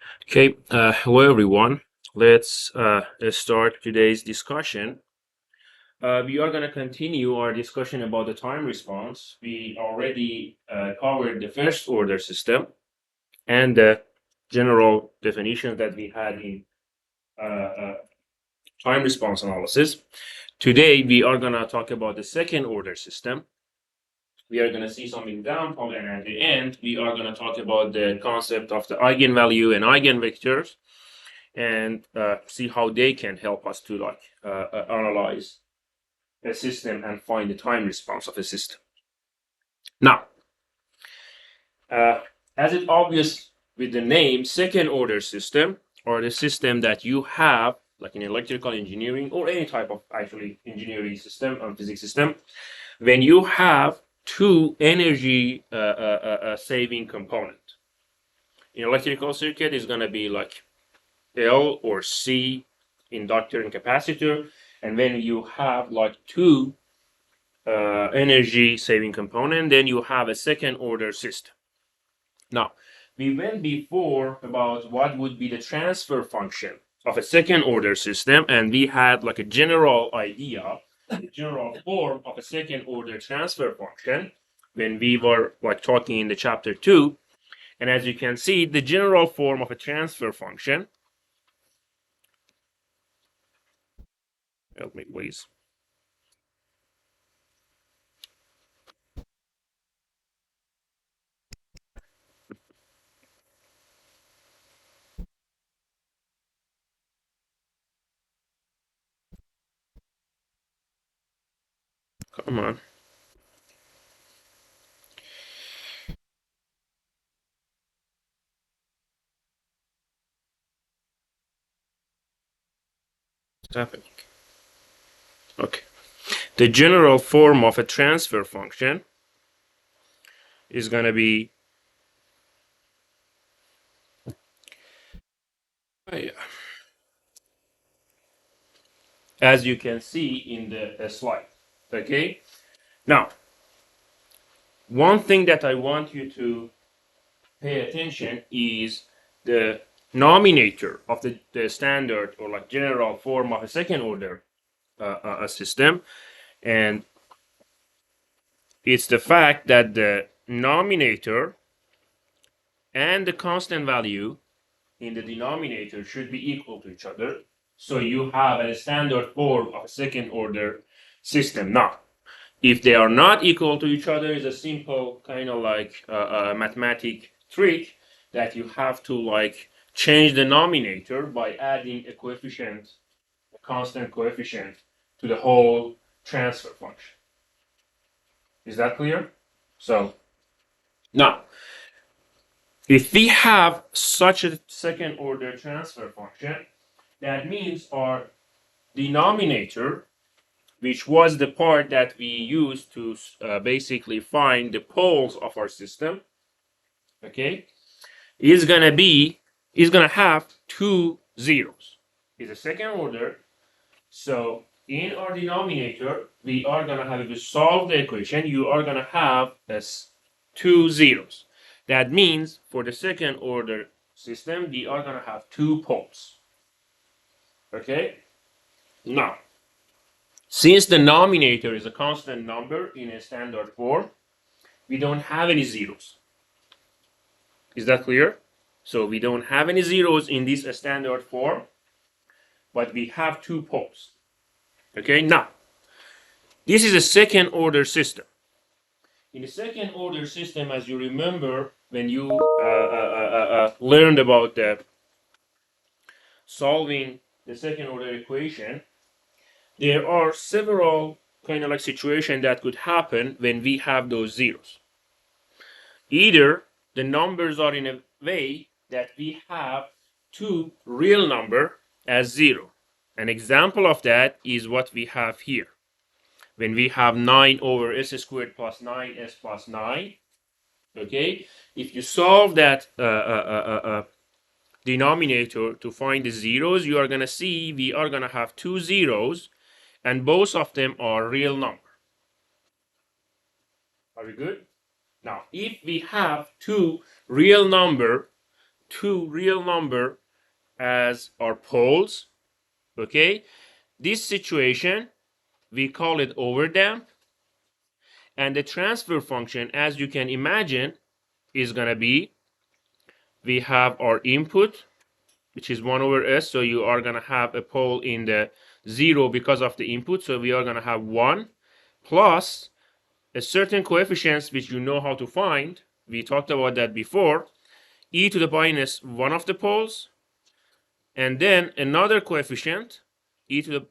Okay, hello everyone. Let's start today's discussion. We are going to continue our discussion about the time response. We already covered the first order system and the general definitions that we had in time response analysis. Today, we are going to talk about the second order system. We are going to see some example, and at the end, we are going to talk about the concept of the eigenvalue and eigenvectors and see how they can help us to analyze a system and find the time response of a system. Now, uh, as it's obvious with the name, second order system or the system that you have like in electrical engineering or any type of actually engineering system and physics system, when you have two energy saving component. In electrical circuit is going to be like L or C inductor and capacitor, and when you have like two energy saving component, then you have a second order system. Now, we went before about what would be the transfer function of a second order system, and we had like a general idea, the general form of a second order transfer function when we were like talking in the chapter 2. And as you can see, the general form of a transfer function, help me please. Come on. What's happening? Okay. The general form of a transfer function is going to be as you can see in the slide. Okay. Now, one thing that I want you to pay attention is the nominator of the standard or like general form of a second order system, and it's the fact that the nominator and the constant value in the denominator should be equal to each other. So you have a standard form of a second order system. Now, if they are not equal to each other, is a simple kind of like mathematic trick that you have to like change the denominator by adding a coefficient, a constant coefficient to the whole transfer function. Is that clear? So now, if we have such a second order transfer function, that means our denominator, which was the part that we used to basically find the poles of our system, okay, is gonna have two zeros. It's a second order. So in our denominator, we are gonna have, if you solve the equation, you are gonna have this two zeros. That means for the second order system, we are gonna have two poles. Okay? Now, since the denominator is a constant number in a standard form, we don't have any zeros. Is that clear? So we don't have any zeros in this standard form, but we have two poles. Okay, now, this is a second order system. In the second order system, as you remember, when you learned about the solving the second order equation, there are several kind of like situations that could happen when we have those zeros. Either the numbers are in a way that we have two real number as zero. An example of that is what we have here. When we have 9 over s squared plus 9s plus 9, okay? If you solve that denominator to find the zeros, you are going to see we are going to have two zeros, and both of them are real number. Are we good? Now, if we have two real number two real number as our poles. Okay, this situation we call it overdamp, and the transfer function, as you can imagine, is gonna be, we have our input, which is 1 over s, so you are gonna have a pole in the 0 because of the input, so we are gonna have 1 plus a certain coefficients which you know how to find. We talked about that before, e to the minus 1 of the poles, and then another coefficient, e to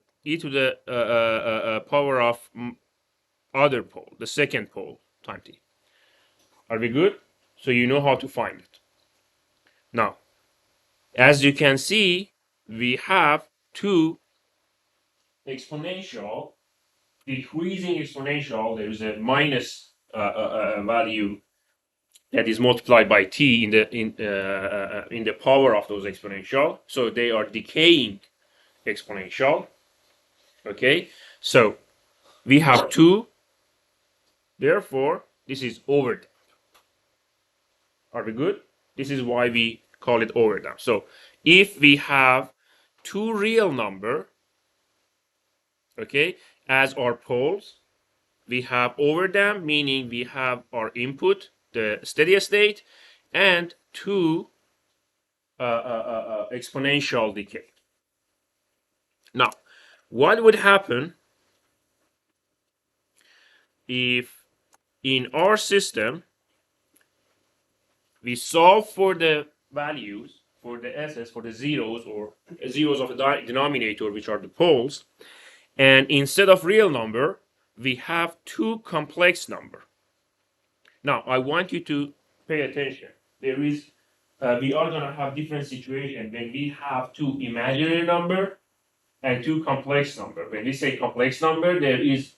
the power of other pole, the second pole, time t. Are we good? So you know how to find it. Now, as you can see, we have two exponential, decreasing exponential. There is a minus value that is multiplied by t in the power of those exponential. So they are decaying exponential. Okay, so we have two. Therefore, this is overdamp. Are we good? This is why we call it overdamp. So if we have two real number, okay, as our poles, we have overdamp, meaning we have our input, the steady state, and two exponential decay. Now, what would happen if in our system we solve for the values, for the s's, for the zeros, or zeros of the denominator, which are the poles, and instead of real number, we have two complex number. Now, I want you to pay attention. There is, we are going to have different situations when we have two imaginary number and two complex number. When we say complex number, there is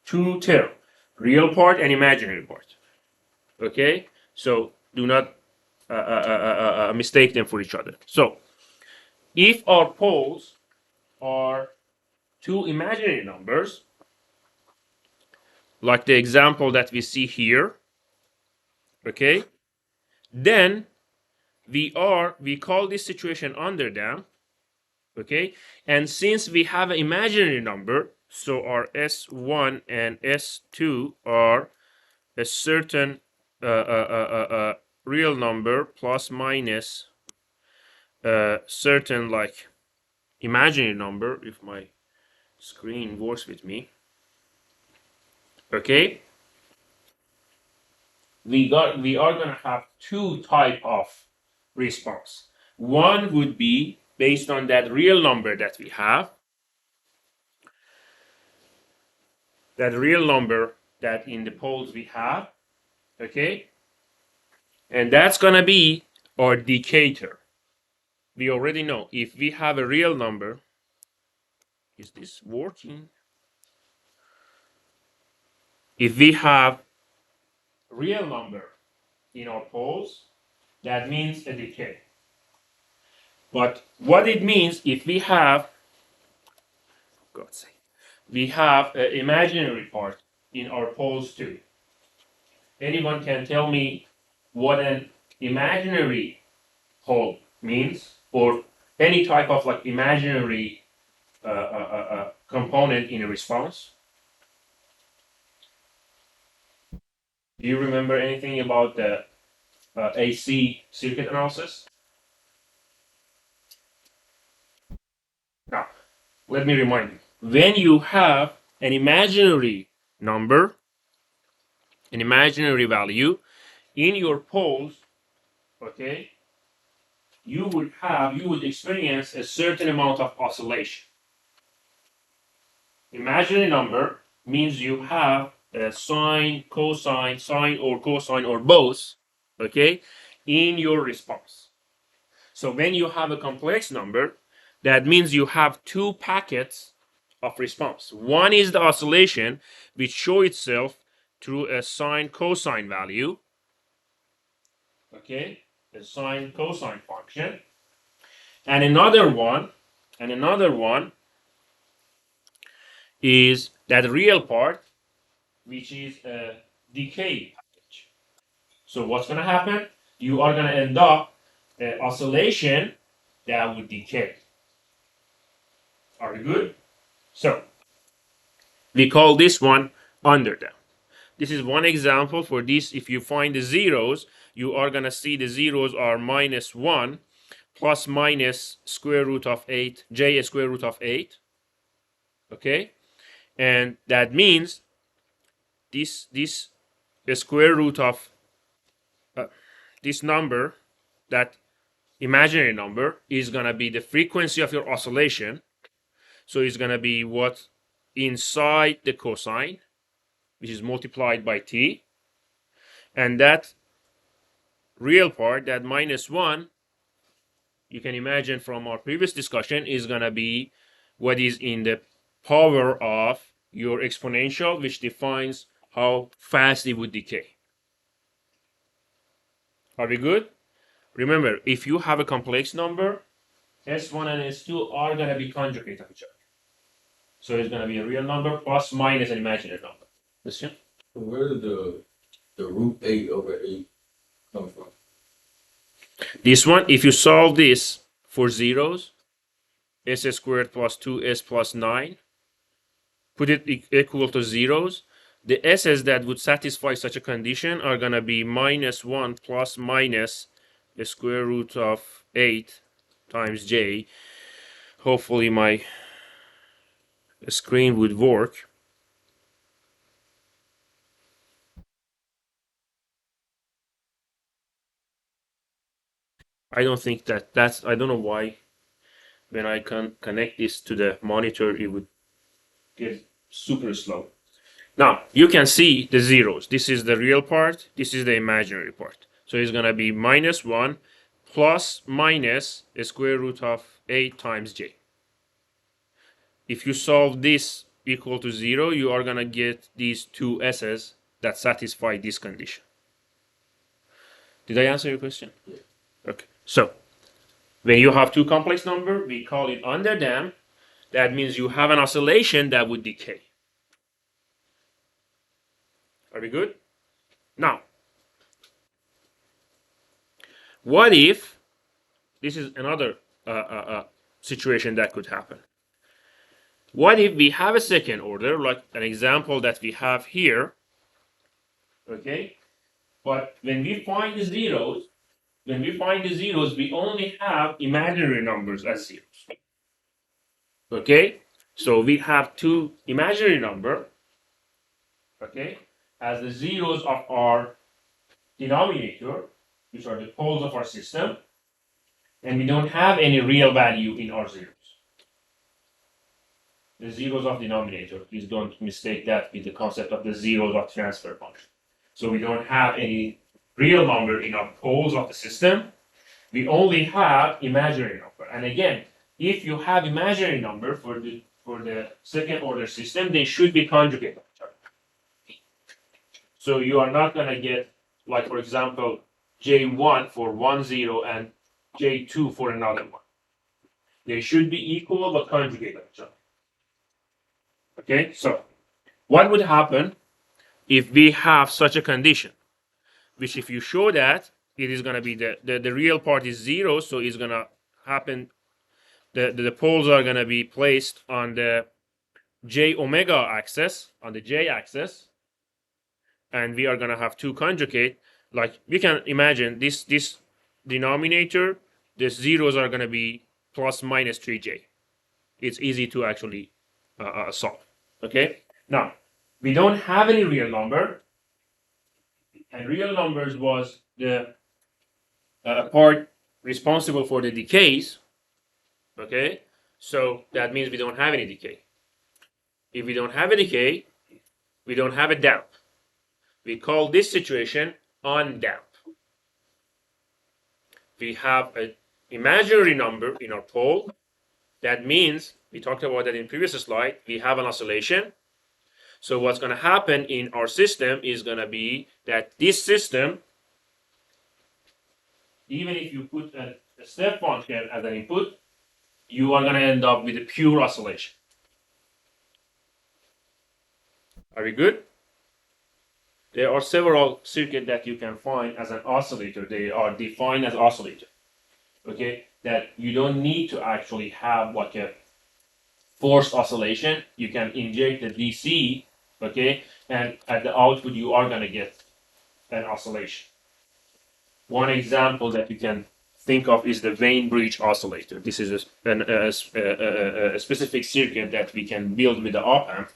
two terms, real part and imaginary part. Okay, so do not mistake them for each other. So, if our poles are two imaginary numbers, like the example that we see here, okay, then we call this situation underdamp, okay, and since we have an imaginary number, so our s1 and s2 are a certain real number plus minus certain like imaginary number, if my screen works with me, okay, we are going to have two type of response. One would be based on that real number that we have, that real number that in the poles we have, okay, and that's going to be our decatur. We already know if we have a real number, is this working? If we have real number in our poles, that means a decay. But what it means if we have, God's sake, we have an imaginary part in our poles too. Anyone can tell me what an imaginary pole means, or any type of like imaginary component in a response? Do you remember anything about the AC circuit analysis? Now, let me remind you. When you have an imaginary number, an imaginary value in your poles, okay, you would experience a certain amount of oscillation. Imaginary number means you have a sine, cosine, sine or cosine or both, okay, in your response. So when you have a complex number, that means you have two packets of response. One is the oscillation, which show itself through a sine cosine value, okay, a sine cosine function, and another one is that real part, which is a decay package. So what's going to happen? You are going to end up oscillation that would decay. Are we good? So we call this one underdamped. This is one example for this. If you find the zeros, you are going to see the zeros are -1 plus minus square root of 8, j square root of 8. Okay? And that means this square root of this number, that imaginary number, is going to be the frequency of your oscillation. So it's going to be what inside the cosine, which is multiplied by t. And that real part, that -1, you can imagine from our previous discussion, is going to be what is in the power of your exponential, which defines how fast it would decay. Are we good? Remember, if you have a complex number, S1 and S2 are going to be conjugate of each other. So it's going to be a real number plus minus an imaginary number. Listen. Where did the root 8/8 come from? This one, if you solve this for zeros, s squared plus 2s plus 9, put it equal to zeros, the s's that would satisfy such a condition are going to be -1 plus minus the square root of 8 times j. Hopefully my screen would work. I don't think that's, I don't know why when I can connect this to the monitor it would get super slow. Now you can see the zeros. This is the real part, this is the imaginary part. So it's gonna be -1 plus minus a square root of 8 times j. If you solve this equal to 0, you are gonna get these two s's that satisfy this condition. Did I answer your question? Yeah. Okay. So when you have two complex numbers, we call it underdamped. That means you have an oscillation that would decay. Are we good? Now, what if this is another situation that could happen? What if we have a second order, like an example that we have here? Okay, but when we find the zeros, we only have imaginary numbers as zeros. Okay, so we have two imaginary number, okay, as the zeros of our denominator, which are the poles of our system, and we don't have any real value in our zeros. The zeros of denominator, please don't mistake that with the concept of the zeros of transfer function. So we don't have any real number in our poles of the system. We only have imaginary number. And again, if you have imaginary number for the second order system, they should be conjugate of each other. So you are not going to get, like for example, J1 for one zero and J2 for another one. They should be equal but conjugate of each other. Okay, so what would happen if we have such a condition? Which if you show that, it is going to be the real part is 0, so it's going to happen, the poles are going to be placed on the j omega axis, on the j axis, and we are going to have two conjugate. Like we can imagine this denominator, the zeros are going to be plus minus 3j. It's easy to actually solve. Okay, now we don't have any real number, and real numbers was the part responsible for the decays. Okay, so that means we don't have any decay. If we don't have a decay, we don't have a damp. We call this situation undamped. We have an imaginary number in our pole. That means, we talked about that in previous slide, we have an oscillation. So what's going to happen in our system is going to be that this system, even if you put a step function as an input, you are going to end up with a pure oscillation. Are we good? There are several circuits that you can find as an oscillator. They are defined as oscillator. Okay, that you don't need to actually have like a forced oscillation. You can inject the DC, okay, and at the output you are gonna get an oscillation. One example that you can think of is the vein bridge oscillator. This is a specific circuit that we can build with the op amp,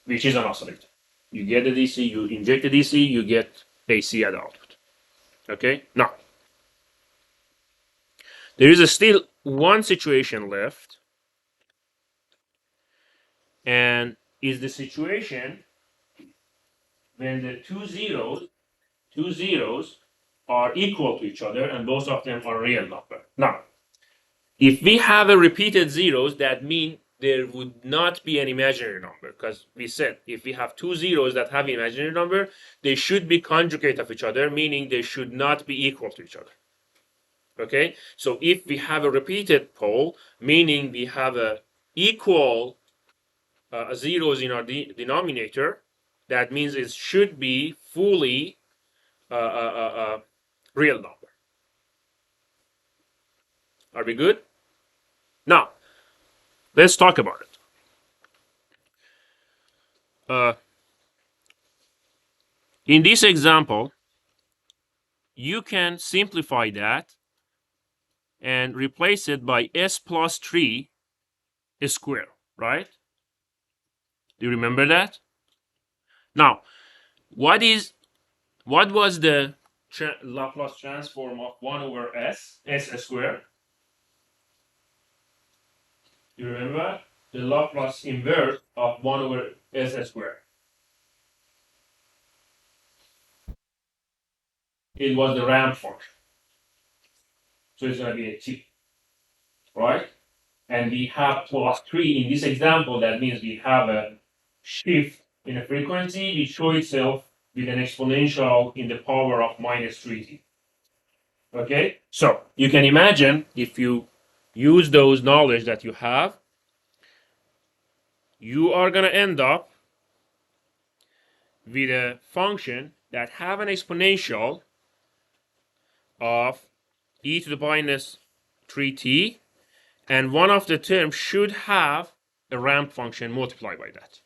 which is an oscillator. You get the DC, you inject the DC, you get AC at the output. Okay, now there is still one situation left, and is the situation when the two zeros are equal to each other and both of them are real number. Now, if we have a repeated zeros, that means there would not be an imaginary number, because we said if we have two zeros that have imaginary number, they should be conjugate of each other, meaning they should not be equal to each other. Okay, so if we have a repeated pole, meaning we have a equal zeros in our denominator, that means it should be fully real number. Are we good? Now, let's talk about it. In this example, you can simplify that and replace it by s plus 3 square, right? Do you remember that? Now, what was the Laplace transform of 1 over s square? You remember? The Laplace inverse of 1 over s square. It was the ramp function. So it's going to be a t, right? And we have plus 3 in this example. That means we have a shift in a frequency which shows itself with an exponential in the power of minus 3t. Okay? So you can imagine if you use those knowledge that you have, you are going to end up with a function that have an exponential of e to the minus 3t, and one of the terms should have a ramp function multiplied by that.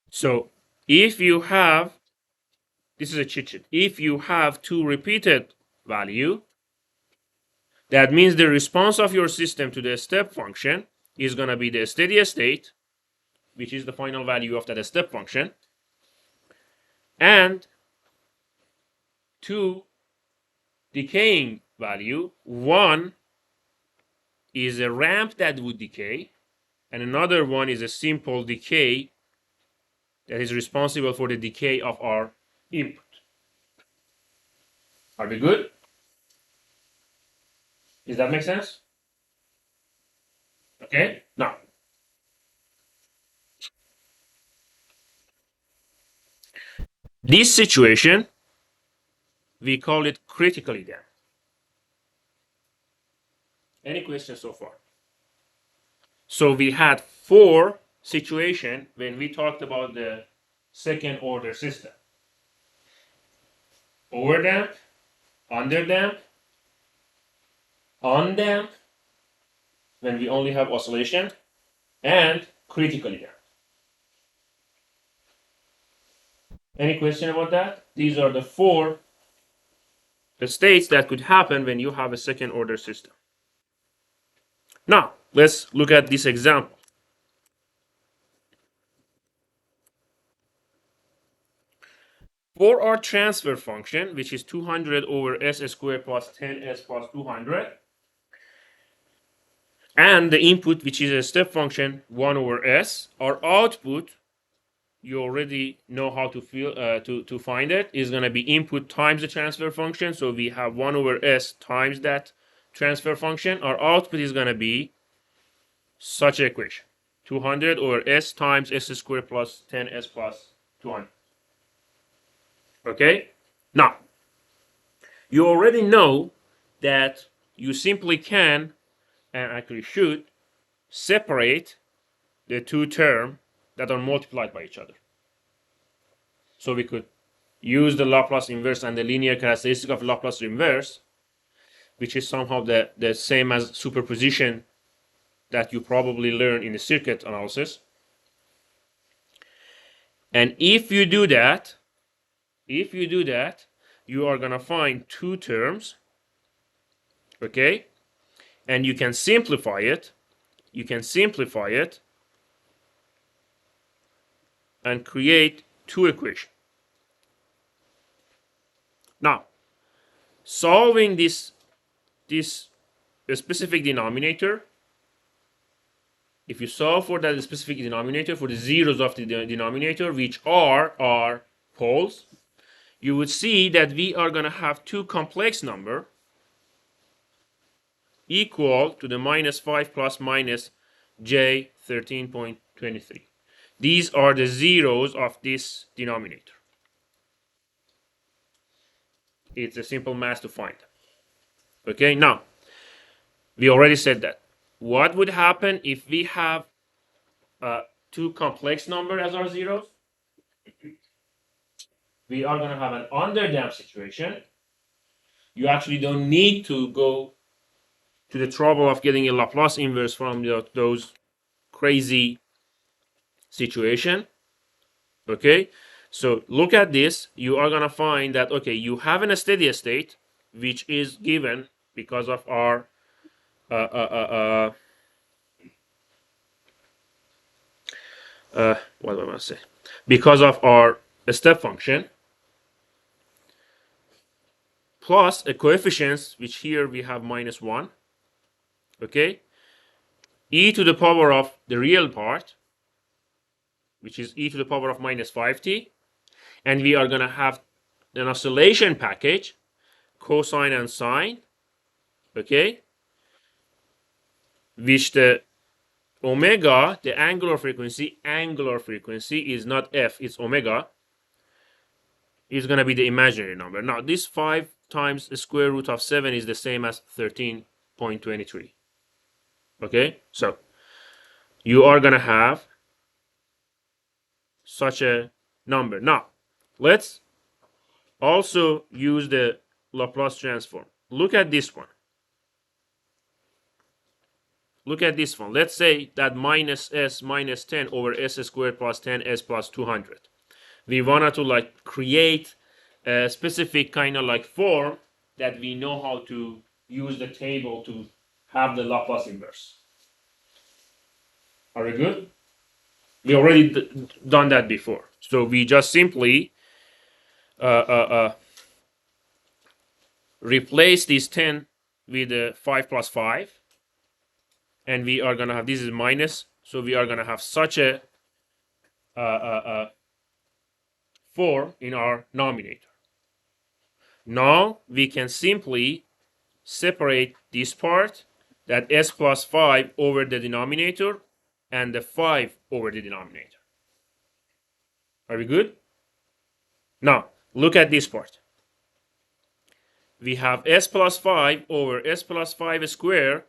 So if you have, this is a cheat sheet, if you have two repeated value, that means the response of your system to the step function is going to be the steady state, which is the final value of that step function, and two decaying value. One is a ramp that would decay, and another one is a simple decay that is responsible for the decay of our input. Are we good? Does that make sense? Okay, now this situation, we call it critically damped. Any questions so far? So we had 4 situations when we talked about the second order system. Overdamp, underdamp, undamp, when we only have oscillation, and critically damped. Any question about that? These are the 4 states that could happen when you have a second order system. Now, let's look at this example. For our transfer function, which is 200 over s squared plus 10s plus 200, and the input, which is a step function 1 over s, our output, you already know how to find it, is going to be input times the transfer function. So we have 1 over s times that transfer function. Our output is going to be such an equation: 200 over s times s squared plus 10s plus 200. Okay? Now, you already know that you simply can, and actually should, separate the two terms that are multiplied by each other. So we could use the Laplace inverse and the linear characteristic of Laplace inverse, which is somehow the same as superposition that you probably learn in the circuit analysis. And if you do that, you are gonna find two terms, okay? And you can simplify it. And create two equations. Now, solving this specific denominator, if you solve for that specific denominator, for the zeros of the denominator, which are our poles, you would see that we are going to have two complex number equal to the minus 5 plus minus j 13.23. These are the zeros of this denominator. It's a simple math to find. Okay, now, we already said that. What would happen if we have two complex numbers as our zeros? We are going to have an underdamped situation. You actually don't need to go to the trouble of getting a Laplace inverse from those crazy situation. Okay, so look at this. You are going to find that, okay, you have in a steady state, which is given because of our what do I want to say? Because of our step function plus a coefficient, which here we have minus 1, okay? E to the power of the real part, which is e to the power of minus 5t, and we are going to have an oscillation package, cosine and sine, okay? Which the omega, the angular frequency is not f, it's omega, is going to be the imaginary number. Now, this 5 times the square root of 7 is the same as 13.23. Okay, so you are going to have such a number. Now, let's also use the Laplace transform. Look at this one. Let's say that minus s minus 10 over s squared plus 10s plus 200. We wanted to like create a specific kind of like form that we know how to use the table to have the Laplace inverse. Are we good? We already done that before. So we just simply replace this 10 with 5 plus 5. And we are going to have, this is minus. So we are going to have such a 4 in our denominator. Now we can simply separate this part, that s plus 5 over the denominator and the 5 over the denominator. Are we good? Now, look at this part. We have s plus 5 over s plus 5 squared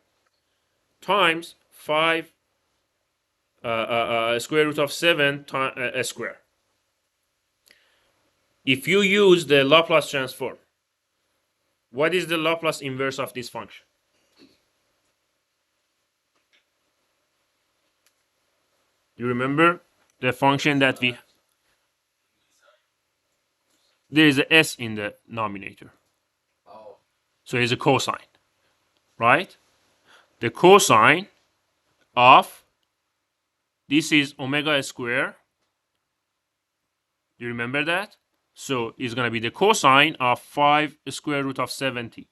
times 5 square root of 7 square. If you use the Laplace transform, what is the Laplace inverse of this function? You remember the function that there is a s in the denominator. Oh. So it's a cosine, right? The cosine of this is omega squared. Do you remember that? So it's going to be the cosine of 5 square root of 70.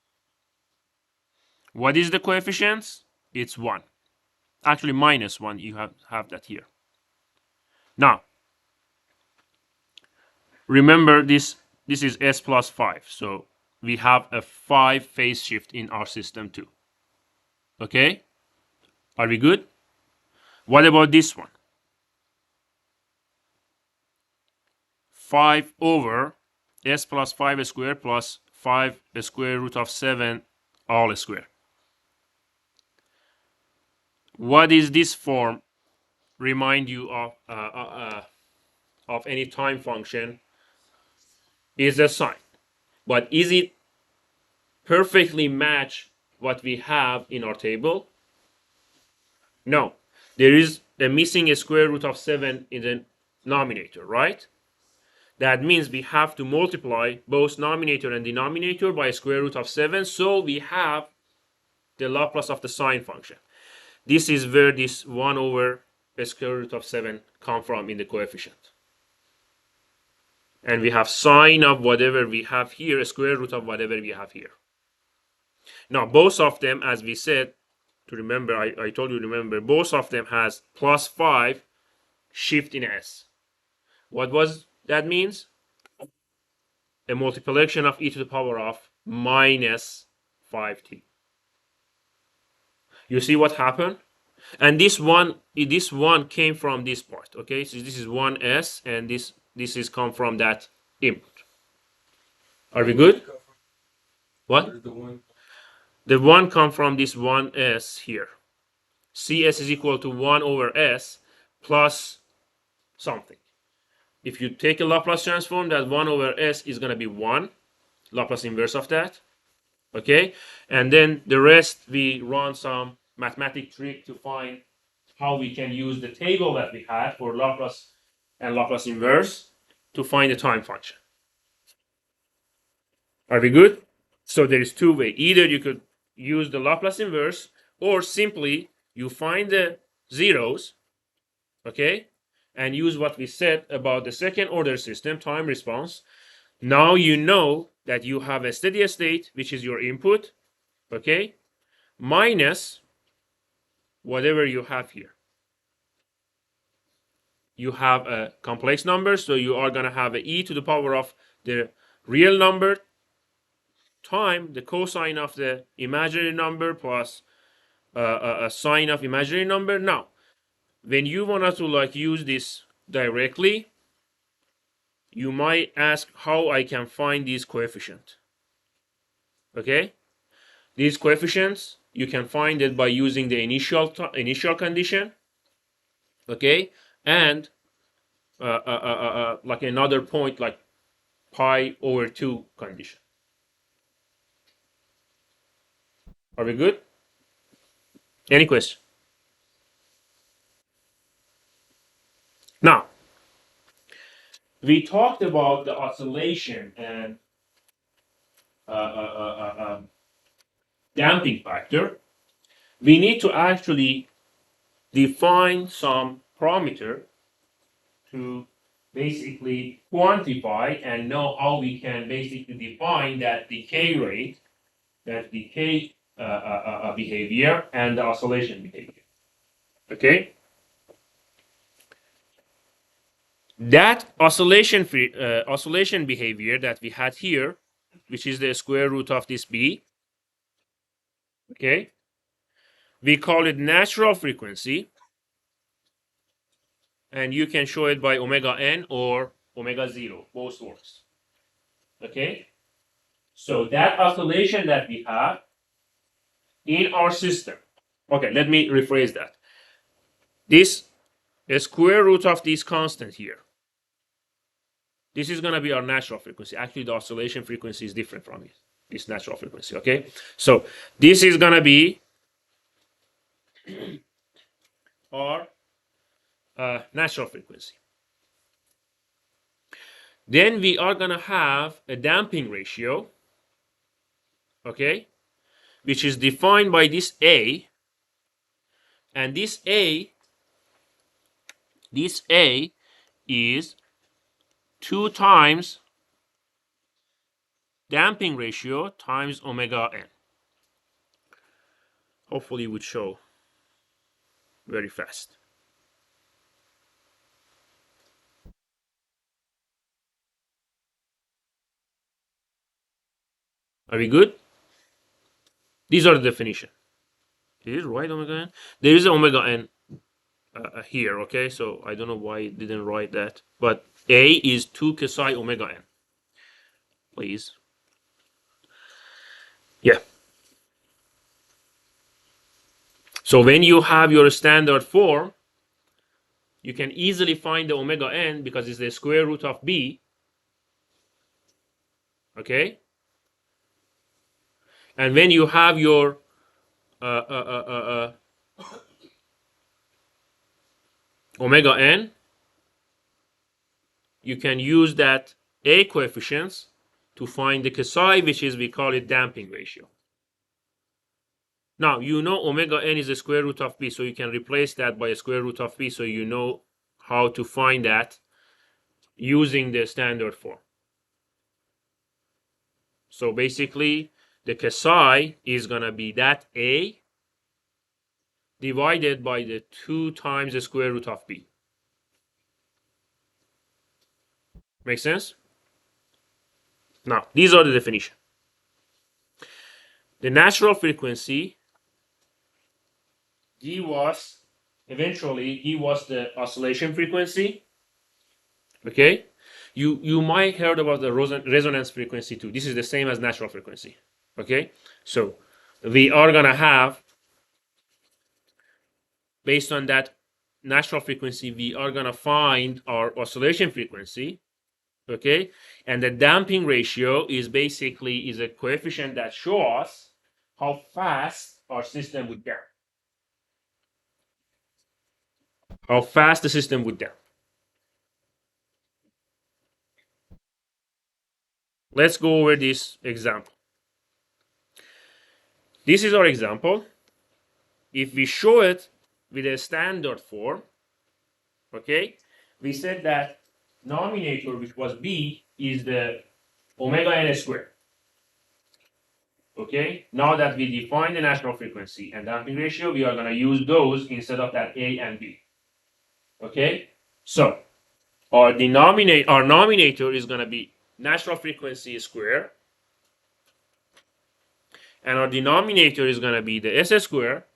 What is the coefficients? It's 1. Actually, minus 1. You have that here. Now, remember this is s plus 5. So we have a 5 phase shift in our system too. Okay? Are we good? What about this one? 5 over s plus 5 squared plus 5 square root of 7 all square. What is this form? Remind you of any time function is a sine. But is it perfectly match what we have in our table? No. There is a missing a square root of 7 in the denominator, right? That means we have to multiply both numerator and denominator by a square root of 7. So we have the Laplace of the sine function. This is where this 1 over a square root of 7 come from in the coefficient. And we have sine of whatever we have here, a square root of whatever we have here. Now, both of them, as we said, to remember, I told you, remember, both of them has plus 5 shift in S. What was that means? A multiplication of e to the power of minus 5t. You see what happened? And this one came from this part. Okay, so this is 1s, and this is come from that input. Are we good? What? The one come from this 1s here. Cs is equal to 1 over s plus something. If you take a Laplace transform, that 1 over s is going to be 1, Laplace inverse of that. Okay, and then the rest we run some mathematic trick to find how we can use the table that we had for Laplace and Laplace inverse to find the time function. Are we good? So there is two ways. Either you could use the Laplace inverse, or simply you find the zeros, okay, and use what we said about the second order system, time response. Now you know that you have a steady state, which is your input, okay, minus whatever you have here. You have a complex number, so you are going to have a e to the power of the real number time the cosine of the imaginary number plus a sine of imaginary number. Now, when you want to like use this directly, you might ask how I can find these coefficients. Okay, these coefficients you can find it by using the initial condition. Okay, and like another point like pi over 2 condition. Are we good? Any question? Now, we talked about the oscillation and damping factor. We need to actually define some parameter to basically quantify and know how we can basically define that decay rate, that decay behavior, and the oscillation behavior. Okay? That oscillation behavior that we had here, which is the square root of this b, okay, we call it natural frequency, and you can show it by omega n or omega 0, both works. Okay, so that oscillation that we have in our system, okay, let me rephrase that. This square root of this constant here, this is going to be our natural frequency. Actually, the oscillation frequency is different from it, this natural frequency. Okay, so this is going to be our natural frequency. Then we are going to have a damping ratio, okay, which is defined by this A, and this A is 2 times damping ratio times omega n. Hopefully it would show very fast. Are we good? These are the definition. Is it right, omega n? There is omega n here, okay? So I don't know why it didn't write that. But A is 2 psi omega n. Please. Yeah. So when you have your standard form, you can easily find the omega n because it's the square root of b. Okay, and when you have your omega n, you can use that a coefficients to find the psi, which is, we call it damping ratio. Now, you know omega n is the square root of b, so you can replace that by a square root of b, so you know how to find that using the standard form. So basically, the psi is going to be that a divided by the 2 times the square root of b. Make sense? Now, these are the definition. The natural frequency give us the oscillation frequency. Okay, you might heard about the resonance frequency too. This is the same as natural frequency. Okay, so we are gonna have, based on that natural frequency, we are gonna find our oscillation frequency. Okay, and the damping ratio is basically a coefficient that shows us how fast our system would damp. How fast the system would damp. Let's go over this example. This is our example. If we show it with a standard form, okay, we said that denominator, which was b, is the omega n squared. Okay, now that we define the natural frequency and damping ratio, we are going to use those instead of that a and b. Okay, so our nominator is going to be natural frequency square, and our denominator is going to be the s square.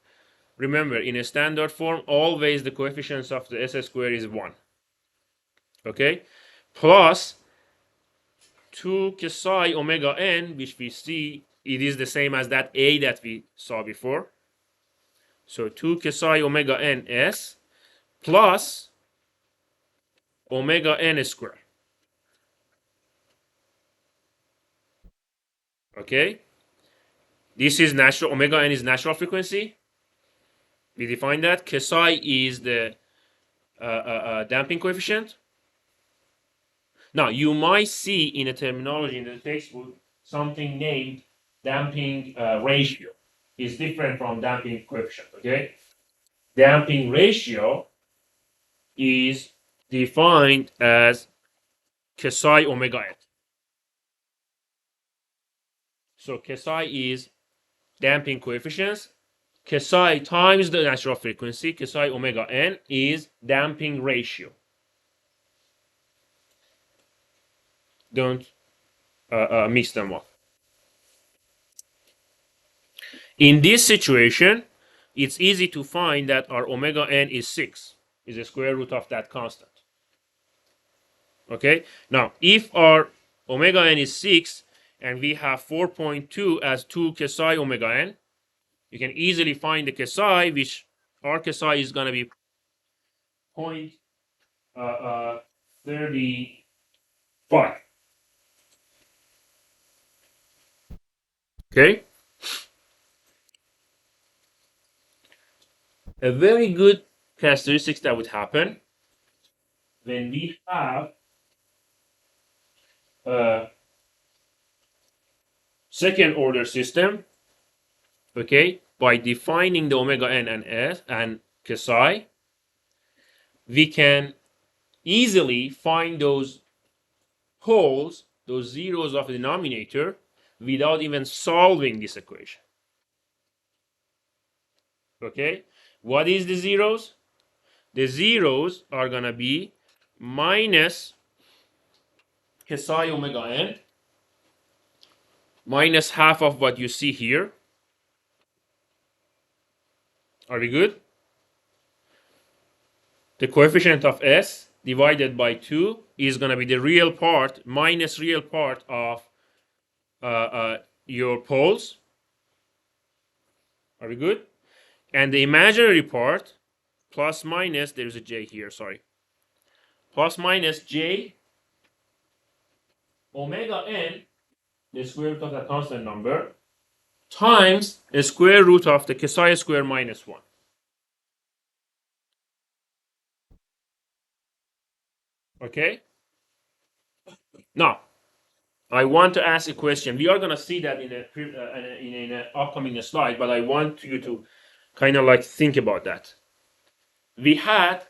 Remember, in a standard form, always the coefficients of the s square is 1. Okay, plus 2 psi omega n, which we see it is the same as that a that we saw before. So 2 psi omega n s plus omega n square. Okay, this is natural, omega n is natural frequency. We define that. Psi is the damping coefficient. Now, you might see in a terminology in the textbook something named damping ratio. Is different from damping coefficient. Okay, damping ratio is defined as psi omega n. So psi is damping coefficients. Psi times the natural frequency, psi omega n, is damping ratio. Don't mix them up. In this situation, it's easy to find that our omega n is 6, is the square root of that constant. Okay, now if our omega n is 6 and we have 4.2 as 2 psi omega n, you can easily find the psi, which our psi is going to be 0.35. Okay, a very good characteristic that would happen when we have a second order system, okay, by defining the omega n and s and psi, we can easily find those poles, those zeros of the denominator, without even solving this equation. Okay, what is the zeros? The zeros are gonna be minus psi omega n minus half of what you see here. Are we good? The coefficient of s divided by 2 is going to be the real part minus real part of your poles. Are we good? And the imaginary part, plus minus, there's a j here, sorry. Plus minus j omega n the square root of the constant number, times the square root of the psi square minus 1. Okay? Now, I want to ask a question. We are going to see that in an upcoming slide, but I want you to kind of like think about that. We had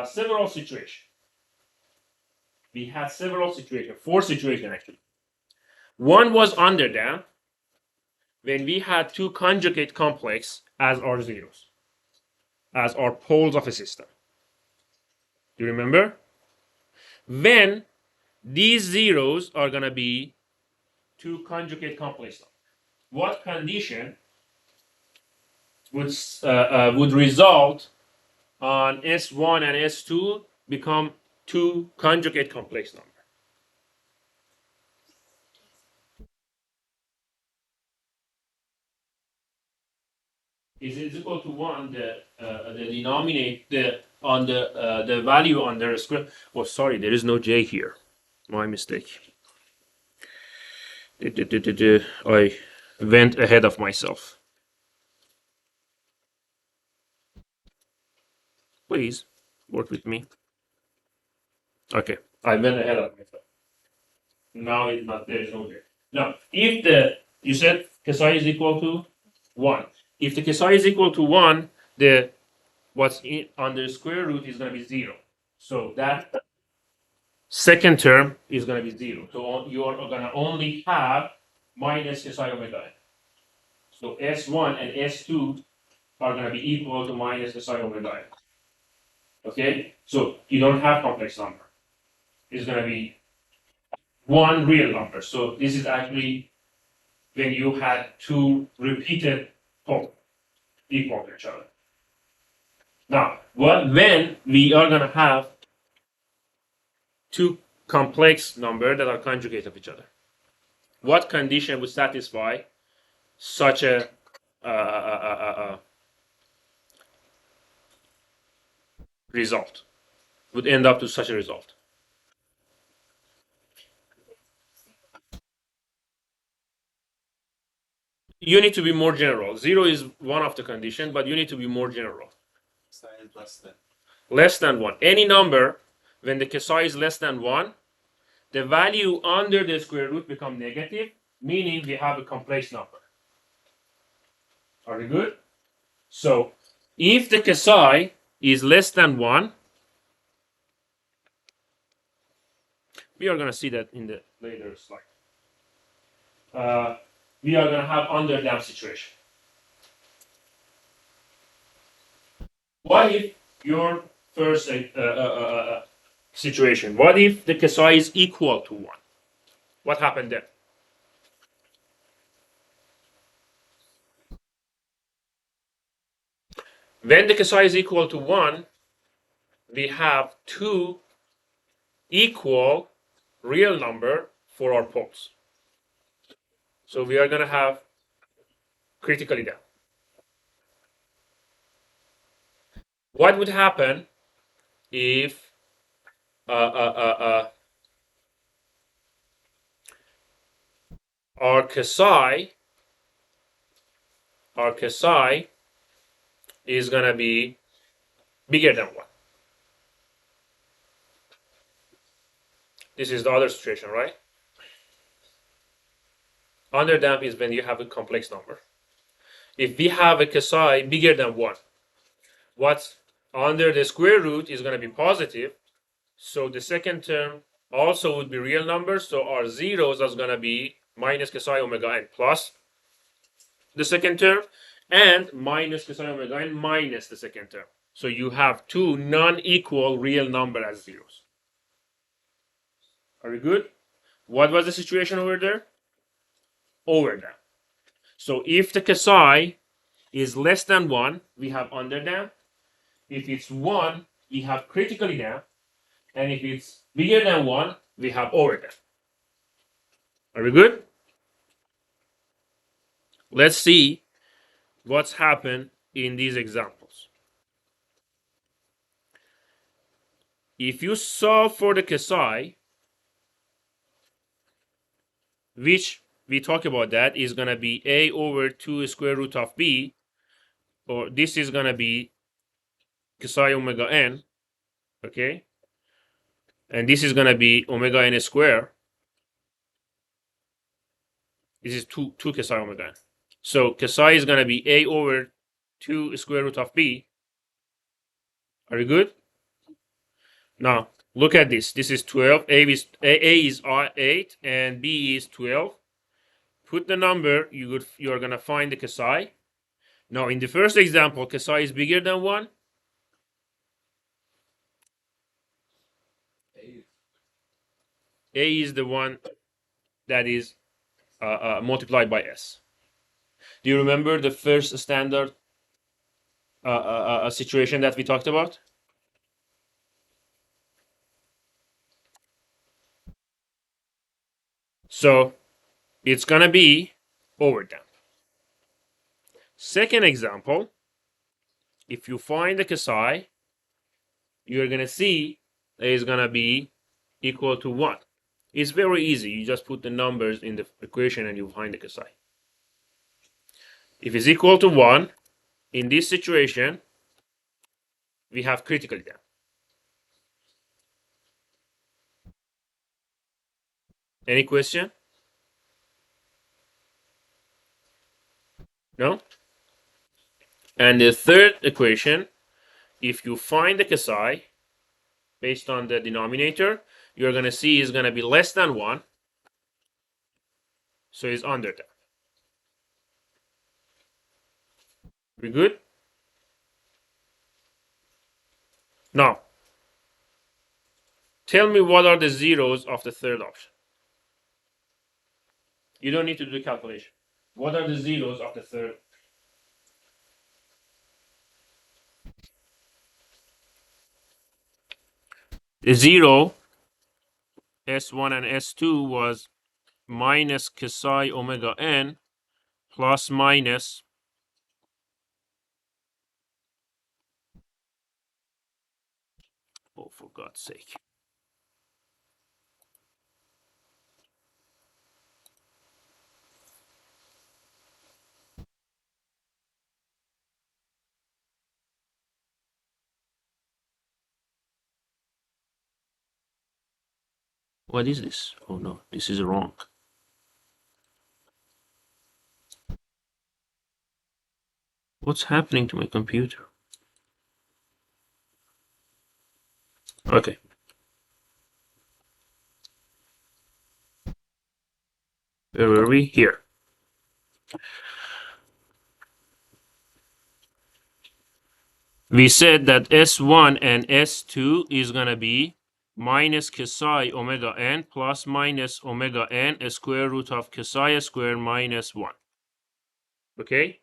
several situations. We had several situations, 4 situations actually. One was under them when we had two conjugate complex as our zeros, as our poles of a system. Do you remember? When these zeros are going to be two conjugate complex, what condition would result on S1 and S2 become two conjugate complex number? Is it equal to 1, the denominator, the value on the square? Oh, sorry, there is no J here. My mistake. I went ahead of myself. Please work with me. Okay, I went ahead of myself. Now it's not there. It's no there. Now, if you said psi is equal to 1. If the psi is equal to 1, the what's under square root is going to be 0. So that second term is going to be 0. So you are going to only have minus psi omega n. So S1 and S2 are going to be equal to minus psi omega n. Okay? So you don't have complex number. It's going to be one real number. So this is actually when you had two repeated poles equal to each other. Now, when we are going to have two complex numbers that are conjugate of each other, what condition would satisfy such a result? Would end up to such a result? You need to be more general. 0 is one of the conditions, but you need to be more general. Size less than. Less than 1. Any number, when the psi is less than 1, the value under the square root become negative, meaning we have a complex number. Are we good? So, if the psi is less than 1, we are going to see that in the later slide. We are going to have underdamped situation. What if your first situation? What if the psi is equal to 1? What happened then? When the psi is equal to 1, we have two equal real number for our poles. So we are going to have critically down. What would happen if our psi is going to be bigger than 1? This is the other situation, right? Underdamped is when you have a complex number. If we have a psi bigger than 1, what's under the square root is going to be positive. So the second term also would be real numbers. So our zeros is going to be minus psi omega n plus the second term and minus psi omega n minus the second term. So you have two non-equal real number as zeros. Are we good? What was the situation over there? Over there. So if the psi is less than 1, we have underdamped. If it's 1, we have critically damped. And if it's bigger than 1, we have overdamped. Are we good? Let's see what's happened in these examples. If you solve for the psi, which we talk about that is going to be a over 2 square root of b, or this is going to be psi omega n, okay? And this is going to be omega n square. This is 2 psi omega n. So psi is going to be a over 2 square root of b. Are you good? Now, look at this. This is 12. A is 8 and b is 12. Put the number, you're going to find the psi. Now, in the first example, psi is bigger than 1. A is the one that is multiplied by s. Do you remember the first standard situation that we talked about? So it's going to be overdone. Second example, if you find the psi, you're going to see that it's going to be equal to 1. It's very easy. You just put the numbers in the equation and you find the psi. If it's equal to 1, in this situation, we have critical gap. Any question? No? And the third equation, if you find the psi based on the denominator, you're going to see is going to be less than 1. So it's under that. We good? Now, tell me what are the zeros of the third option. You don't need to do the calculation. What are the zeros of the third? The zero, S1 and S2 was minus psi omega n plus minus oh, for God's sake. What is this? Oh no, this is wrong. What's happening to my computer? Okay. Where were we? Here. We said that S1 and S2 is going to be minus psi omega n plus minus omega n a square root of psi squared minus 1. Okay?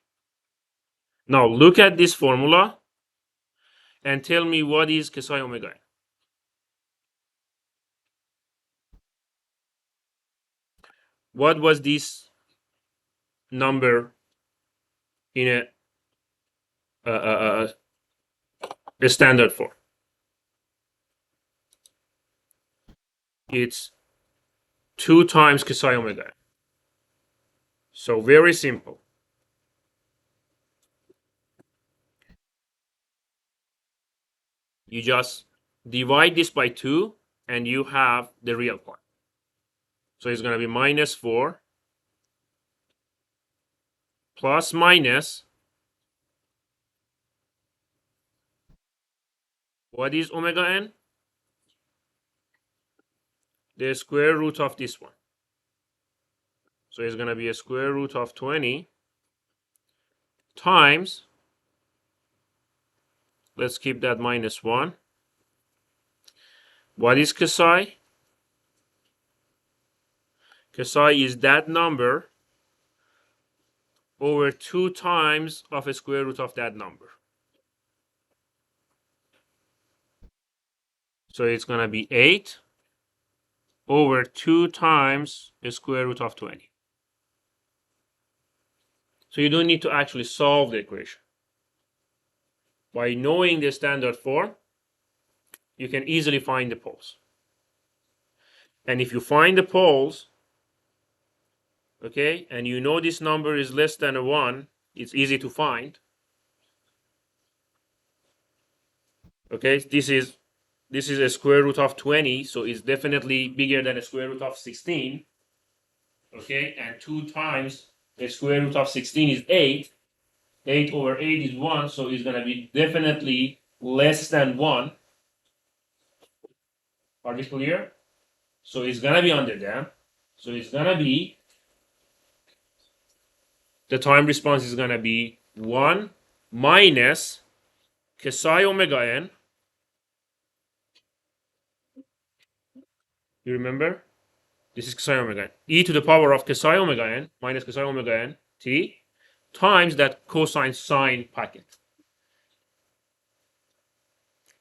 Now look at this formula and tell me what is psi omega n. What was this number in a standard form? It's 2 times psi omega n. So very simple. You just divide this by 2 and you have the real part. So it's going to be minus 4 plus minus, what is omega n? The square root of this one. So it's going to be a square root of 20 times, let's keep that minus 1. What is psi? Psi is that number over 2 times of a square root of that number. So it's going to be 8 over 2 times the square root of 20. So you don't need to actually solve the equation. By knowing the standard form, you can easily find the poles. And if you find the poles, Okay, and you know this number is less than a 1, it's easy to find. Okay, this is a square root of 20, so it's definitely bigger than a square root of 16. Okay, and 2 times the square root of 16 is 8. 8 over 8 is 1, so it's going to be definitely less than 1. Are we clear? So it's going to be under there. So it's going to be, the time response is going to be 1 minus psi omega n. You remember? This is psi omega n. E to the power of psi omega n minus psi omega n t times that cosine sine packet.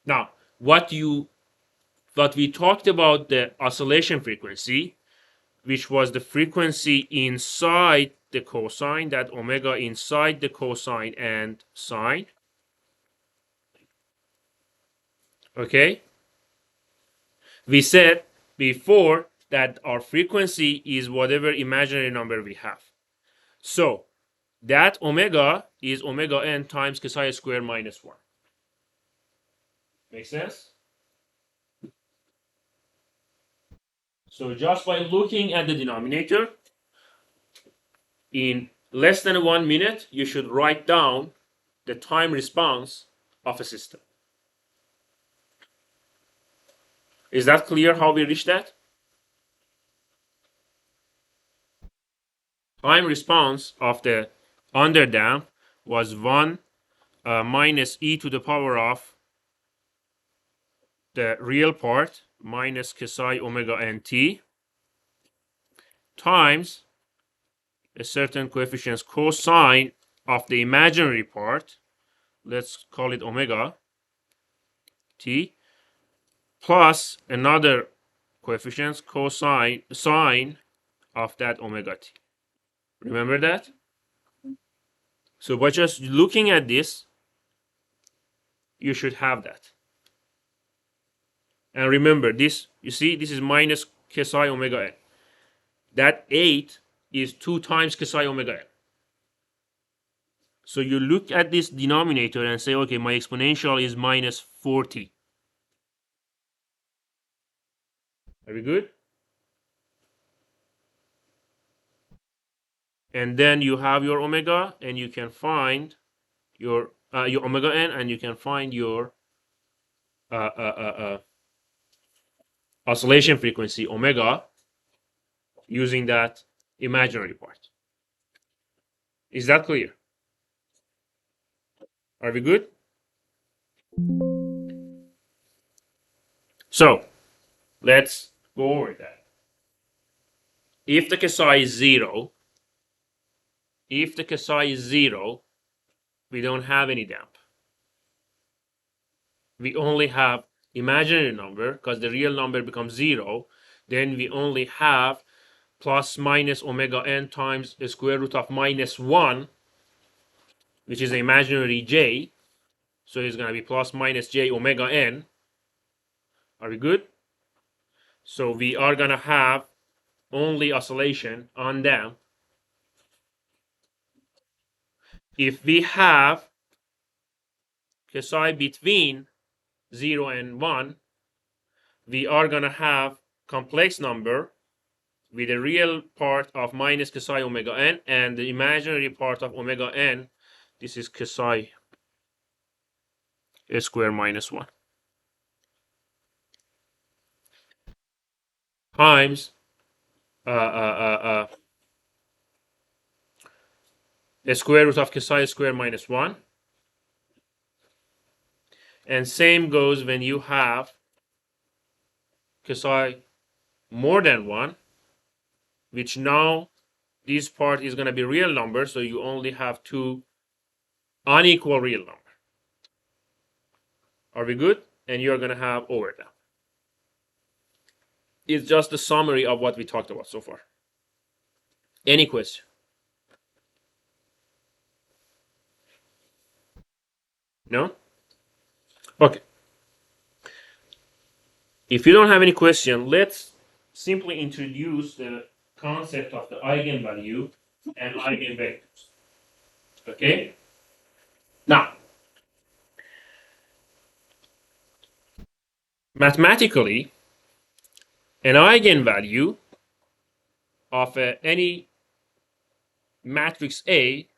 Now, what we talked about the oscillation frequency, which was the frequency inside the cosine, that omega inside the cosine and sine. Okay? We said before that our frequency is whatever imaginary number we have. So that omega is omega n times psi squared minus 1. Make sense? So just by looking at the denominator, in less than 1 minute, you should write down the time response of a system. Is that clear how we reach that? Time response of the underdamped was 1 minus e to the power of the real part minus psi omega nt times a certain coefficient cosine of the imaginary part, let's call it omega t, plus another coefficient cosine sine of that omega t. Remember that? So by just looking at this, you should have that. And remember this, you see, this is minus psi omega n. That 8 is 2 times psi omega n. So you look at this denominator and say, okay, my exponential is minus 40. Are we good? And then you have your omega, and you can find your omega n, and you can find your oscillation frequency omega using that imaginary part. Is that clear? Are we good? So let's go over that. If the psi is 0, we don't have any damp. We only have imaginary number because the real number becomes 0. Then we only have plus minus omega n times the square root of minus 1, which is the imaginary j. So it's going to be plus minus j omega n. Are we good? So we are going to have only oscillation on them. If we have psi between 0 and 1, we are going to have complex number with the real part of minus psi omega n and the imaginary part of omega n. This is psi square minus 1 times the square root of psi square minus 1. And same goes when you have psi more than 1, which now this part is going to be real number, so you only have 2 unequal real number. Are we good? And you're going to have overlap. It's just a summary of what we talked about so far. Any question? No? Okay. If you don't have any question, let's simply introduce the concept of the eigenvalue and eigenvectors. Okay? Now, mathematically, an eigenvalue of any matrix A,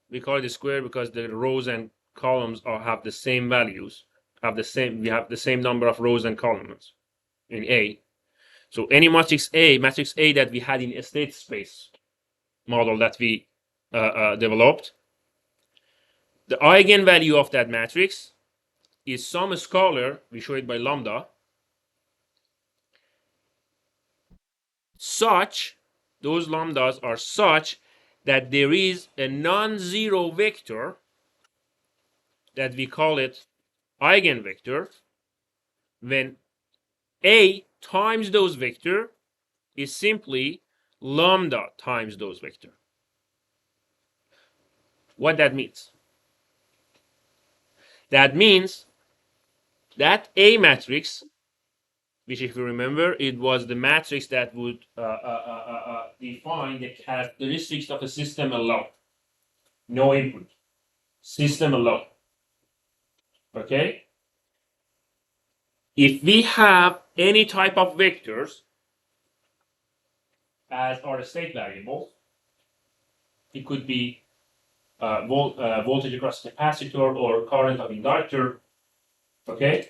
we call it a square because the rows and columns have the same values, we have the same number of rows and columns in A. So any matrix A that we had in a state space model that we developed, the eigenvalue of that matrix is some scalar, we show it by lambda, such, those lambdas are such that there is a non-zero vector that we call it eigenvector when A times those vector is simply lambda times those vector. What that means? That means that A matrix, which if you remember, it was the matrix that would define the characteristics of a system alone. No input. System alone. Okay? If we have any type of vectors as our state variables, it could be voltage across capacitor or current of inductor. Okay?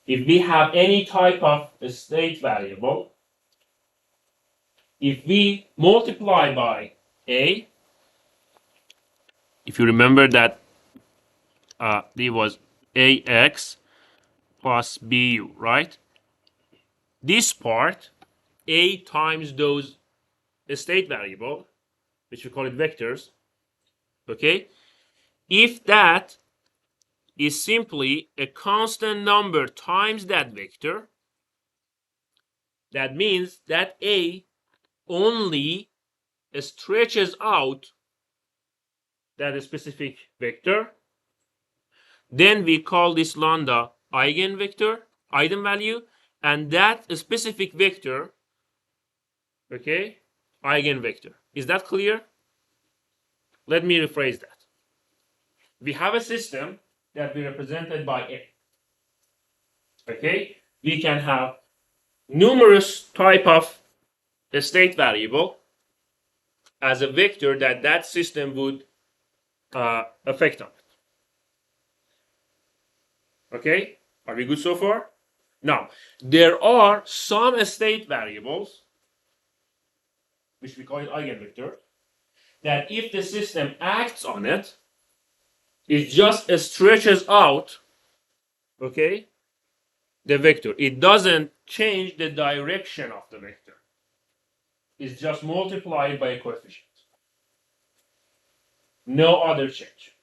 If we have any type of state variable, if we multiply by A, if you remember that there was AX plus BU, right? This part, A times those state variable, which we call it vectors, okay? If that is simply a constant number times that vector, that means that A only stretches out that specific vector. Then we call this lambda eigenvector, eigenvalue, and that specific vector, okay, eigenvector. Is that clear? Let me rephrase that. We have a system that we represented by A. Okay, we can have numerous type of state variable as a vector that system would affect on it. Okay, are we good so far? Now, there are some state variables, which we call it eigenvector, that if the system acts on it, it just stretches out, okay, the vector. It doesn't change the direction of the vector. It's just multiplied by a coefficient. No other change.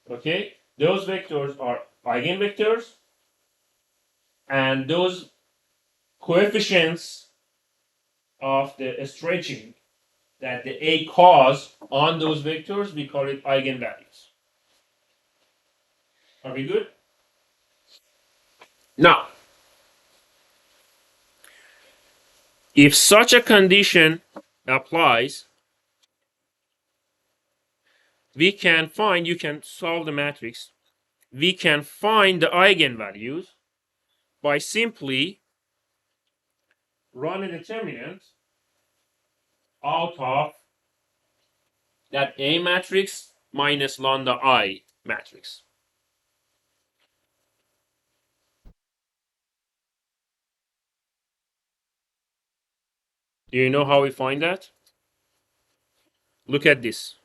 Okay, those vectors are eigenvectors, and those coefficients of the stretching that the A cause on those vectors, we call it eigenvalues. Are we good? Now, if such a condition applies, we can find, you can solve the matrix, we can find the eigenvalues by simply run a determinant out of that A matrix minus lambda I matrix. Do you know how we find that? Look at this.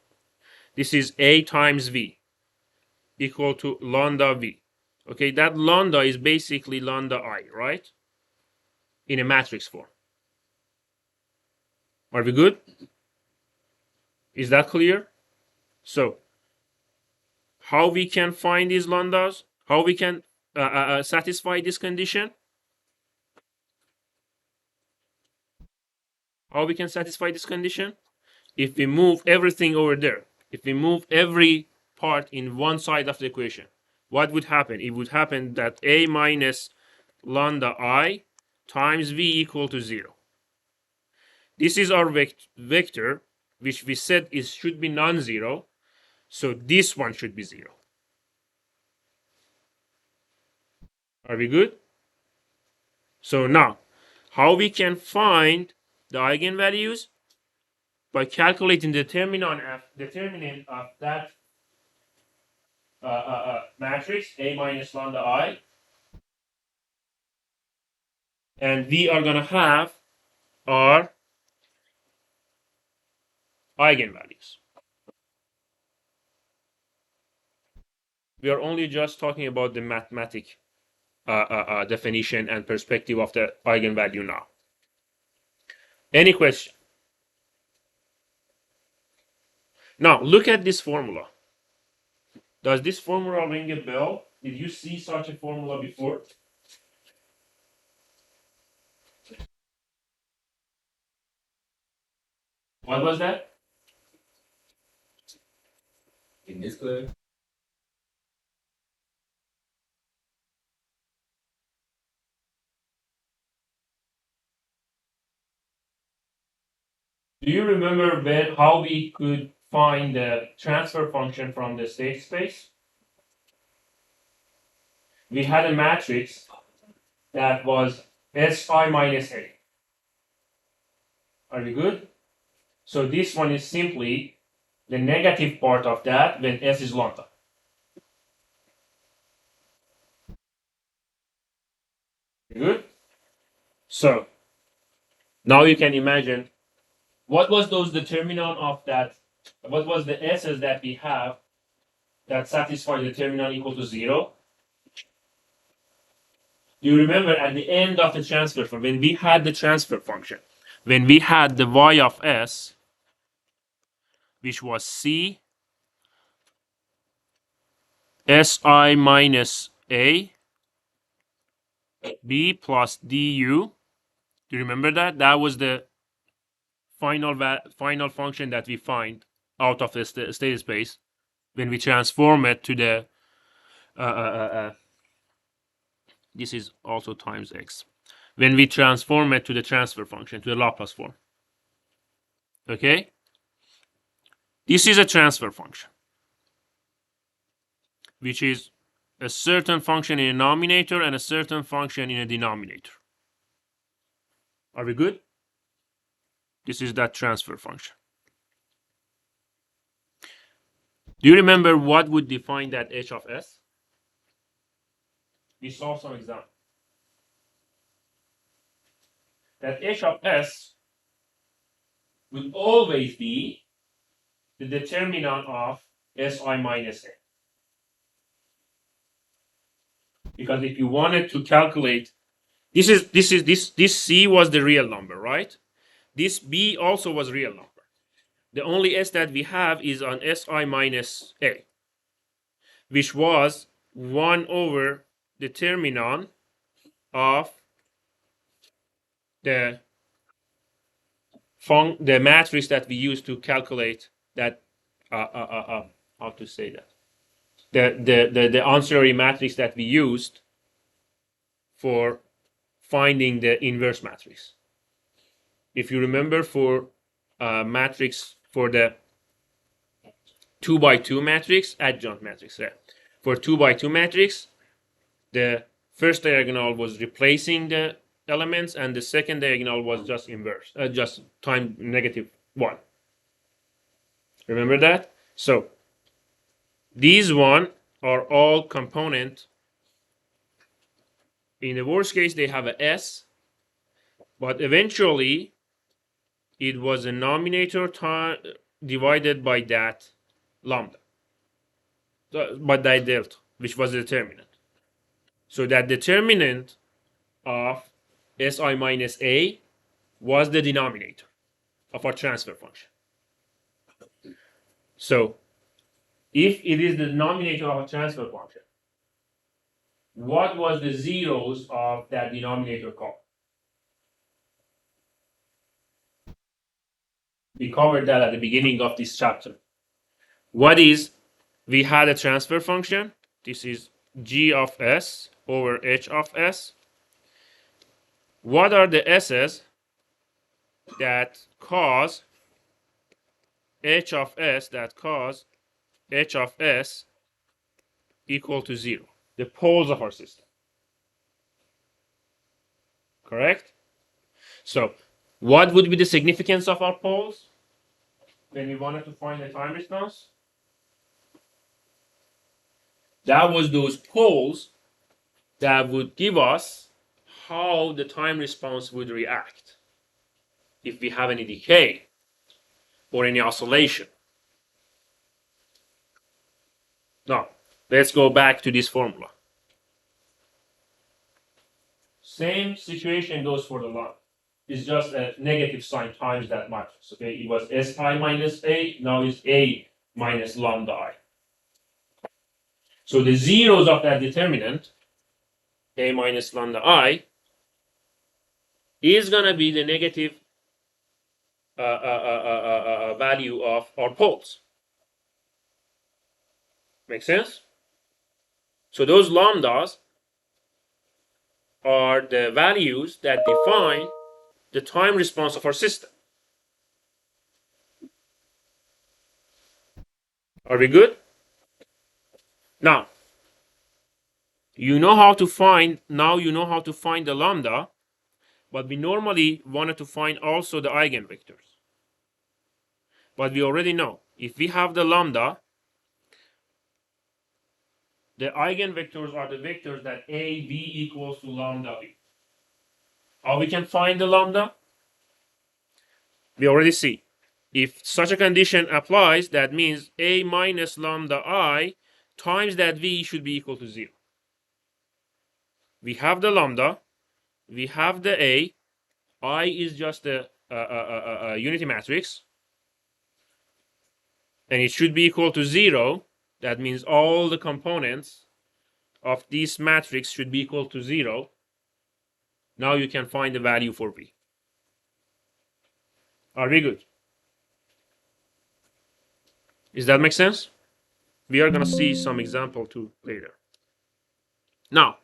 This is A times V equal to lambda V. Okay, that lambda is basically lambda I, right? In a matrix form. Are we good? Is that clear? So, how we can find these lambdas? How we can satisfy this condition? How we can satisfy this condition? If we move everything over there, if we move every part in one side of the equation, what would happen? It would happen that A minus lambda I times v equal to 0. This is our vector, which we said should be non-zero. So this one should be 0. Are we good? So now, how we can find the eigenvalues? By calculating the determinant of that matrix A minus lambda I, and we are going to have our eigenvalues. We are only just talking about the mathematic definition and perspective of the eigenvalue now. Any question? Now look at this formula. Does this formula ring a bell? Did you see such a formula before? What was that? In this class, Do you remember how we could find the transfer function from the state space? We had a matrix that was Si minus A. Are we good? So this one is simply the negative part of that when S is lambda. Good? So now you can imagine what was those determinant of that, what was the S's that we have that satisfy the determinant equal to 0? You remember at the end of the transfer function, when we had the transfer function, when we had the y of s, which was c si minus a b plus du. Do you remember that? That was the final function that we find out of the state space when we transform it to the this is also times x. When we transform it to the transfer function, to the Laplace form. Okay? This is a transfer function, which is a certain function in a numerator and a certain function in a denominator. Are we good? This is that transfer function. Do you remember what would define that h of s? We saw some example. That h of s will always be the determinant of si minus a. Because if you wanted to calculate, this c was the real number, right? This b also was real number. The only s that we have is on si minus a, which was 1 over determinant of the matrix that we use to calculate that how to say that, the ancillary matrix that we used for finding the inverse matrix. If you remember, for matrix, for the 2 by 2 matrix, adjoint matrix, right? For 2 by 2 matrix, the first diagonal was replacing the elements, and the second diagonal was just inverse, just time -1. Remember that? So these one are all component. In the worst case, they have a s, but eventually it was a nominator divided by that lambda, by that delta, which was the determinant. So that determinant of si minus a was the denominator of our transfer function. So if it is the denominator of a transfer function, what was the zeros of that denominator called? We covered that at the beginning of this chapter. What is, we had a transfer function. This is g of s over h of s. what are the s's that cause h of s equal to 0? The poles of our system. Correct? So, what would be the significance of our poles when we wanted to find the time response? That was those poles that would give us how the time response would react if we have any decay or any oscillation. Now, let's go back to this formula. Same situation goes for the lambda. It's just a negative sign times that matrix. Okay, it was S I minus A, now it's A minus lambda I. So the zeros of that determinant, A minus lambda I, is gonna be the negative value of our poles. Make sense? So those lambdas are the values that define the time response of our system. Are we good? Now, you know how to find the lambda, but we normally wanted to find also the eigenvectors. But we already know if we have the lambda, the eigenvectors are the vectors that A, B equals to lambda B. How we can find the lambda? We already see. If such a condition applies, that means A minus lambda I times that V should be equal to 0. We have the lambda, we have the A, I is just a unity matrix, and it should be equal to 0. That means all the components of this matrix should be equal to 0. Now you can find the value for V. Are we good? Does that make sense? We are going to see some example too later. Now,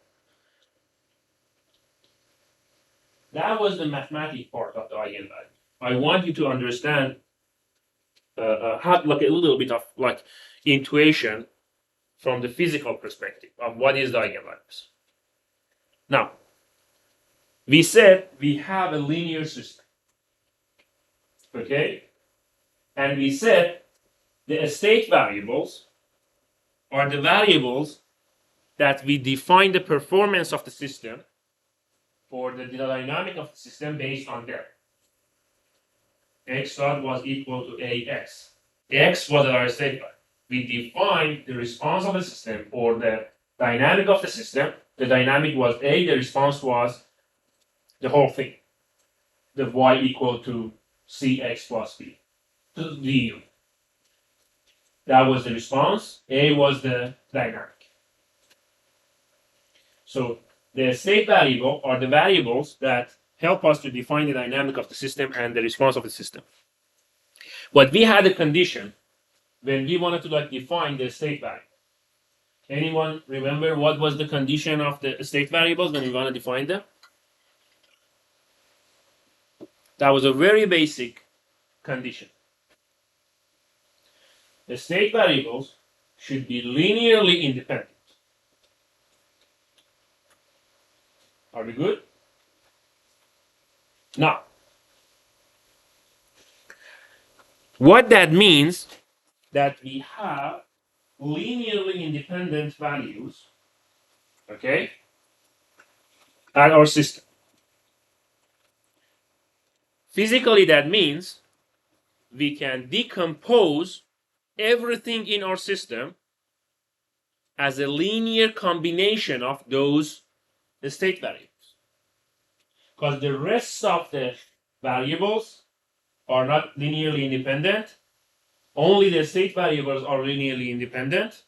that was the mathematical part of the eigenvalue. I want you to understand, have like a little bit of like intuition from the physical perspective of what is the eigenvalues. Now, we said we have a linear system, okay? And we said the state variables are the variables that we define the performance of the system for the dynamic of the system based on them. X dot was equal to AX. X was our state value. We defined the response of the system or the dynamic of the system. The dynamic was A, the response was the whole thing. The Y equal to CX plus B. To D. That was the response. A was the dynamic. So the state variable are the variables that help us to define the dynamic of the system and the response of the system. But we had a condition when we wanted to define the state variable. Anyone remember what was the condition of the state variables when we want to define them? That was a very basic condition. The state variables should be linearly independent. Are we good? Now, what that means that we have linearly independent values, okay, at our system. Physically, that means we can decompose everything in our system as a linear combination of those state variables. Because the rest of the variables are not linearly independent. Only the state variables are linearly independent.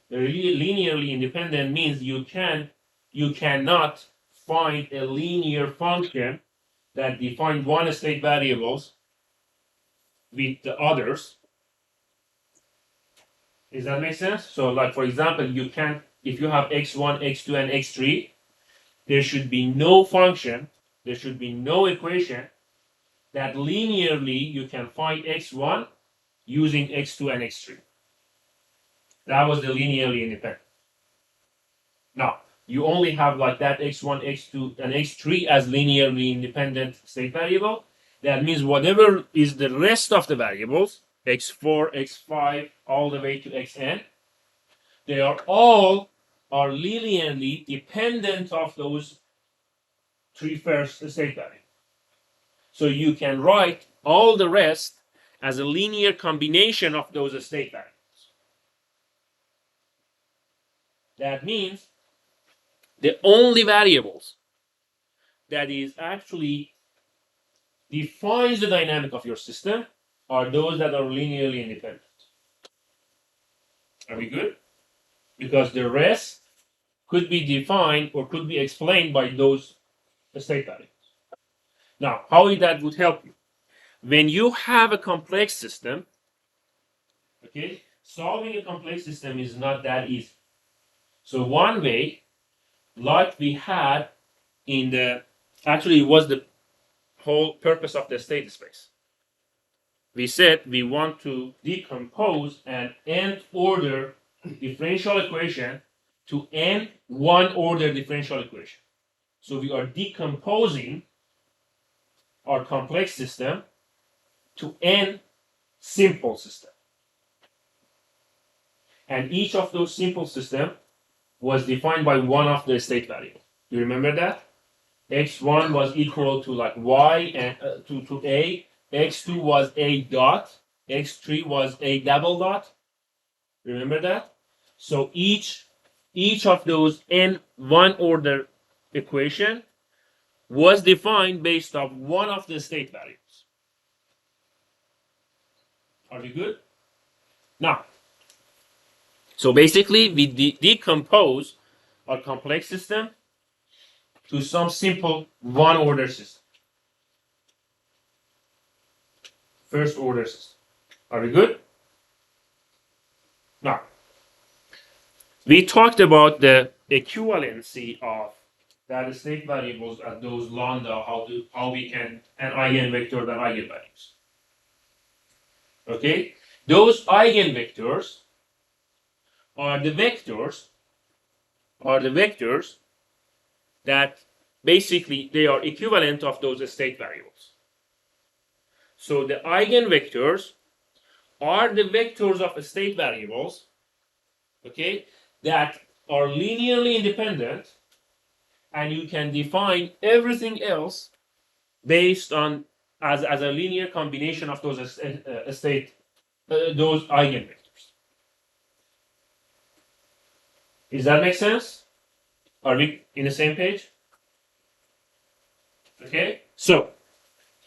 The linearly independent means you cannot find a linear function that defines one state variables with the others. Does that make sense? So, like for example, you can, if you have x1, x2, and x3, there should be no function, there should be no equation that linearly you can find x1 using x2 and x3. That was the linearly independent. Now, you only have like that x1, x2, and x3 as linearly independent state variable. That means whatever is the rest of the variables, x4, x5, all the way to xn, they are all are linearly dependent of those three first state variables. So you can write all the rest as a linear combination of those state variables. That means the only variables that is actually defines the dynamic of your system are those that are linearly independent. Are we good? Because the rest could be defined or could be explained by those state variables. Now, how that would help you? When you have a complex system, okay, solving a complex system is not that easy. So one way, like we had in the, actually it was the whole purpose of the state space. We said we want to decompose an nth order differential equation to n one order differential equation. So we are decomposing our complex system to n simple system. And each of those simple systems was defined by one of the state variables. You remember that? X1 was equal to like y and to a, x2 was a dot, x3 was a double dot. Remember that? So each of those n one order equation was defined based on one of the state variables. Are we good? Now, so basically we decompose our complex system to some simple one order system. First order system. Are we good? Now, we talked about the equivalency of that state variables at those lambda, how we can an eigenvector and eigenvalues. Okay, those eigenvectors are the vectors that basically they are equivalent of those state variables. So the eigenvectors are the vectors of state variables, okay, that are linearly independent, and you can define everything else based on as a linear combination of those those eigenvectors. Does that make sense? Are we in the same page? Okay. So,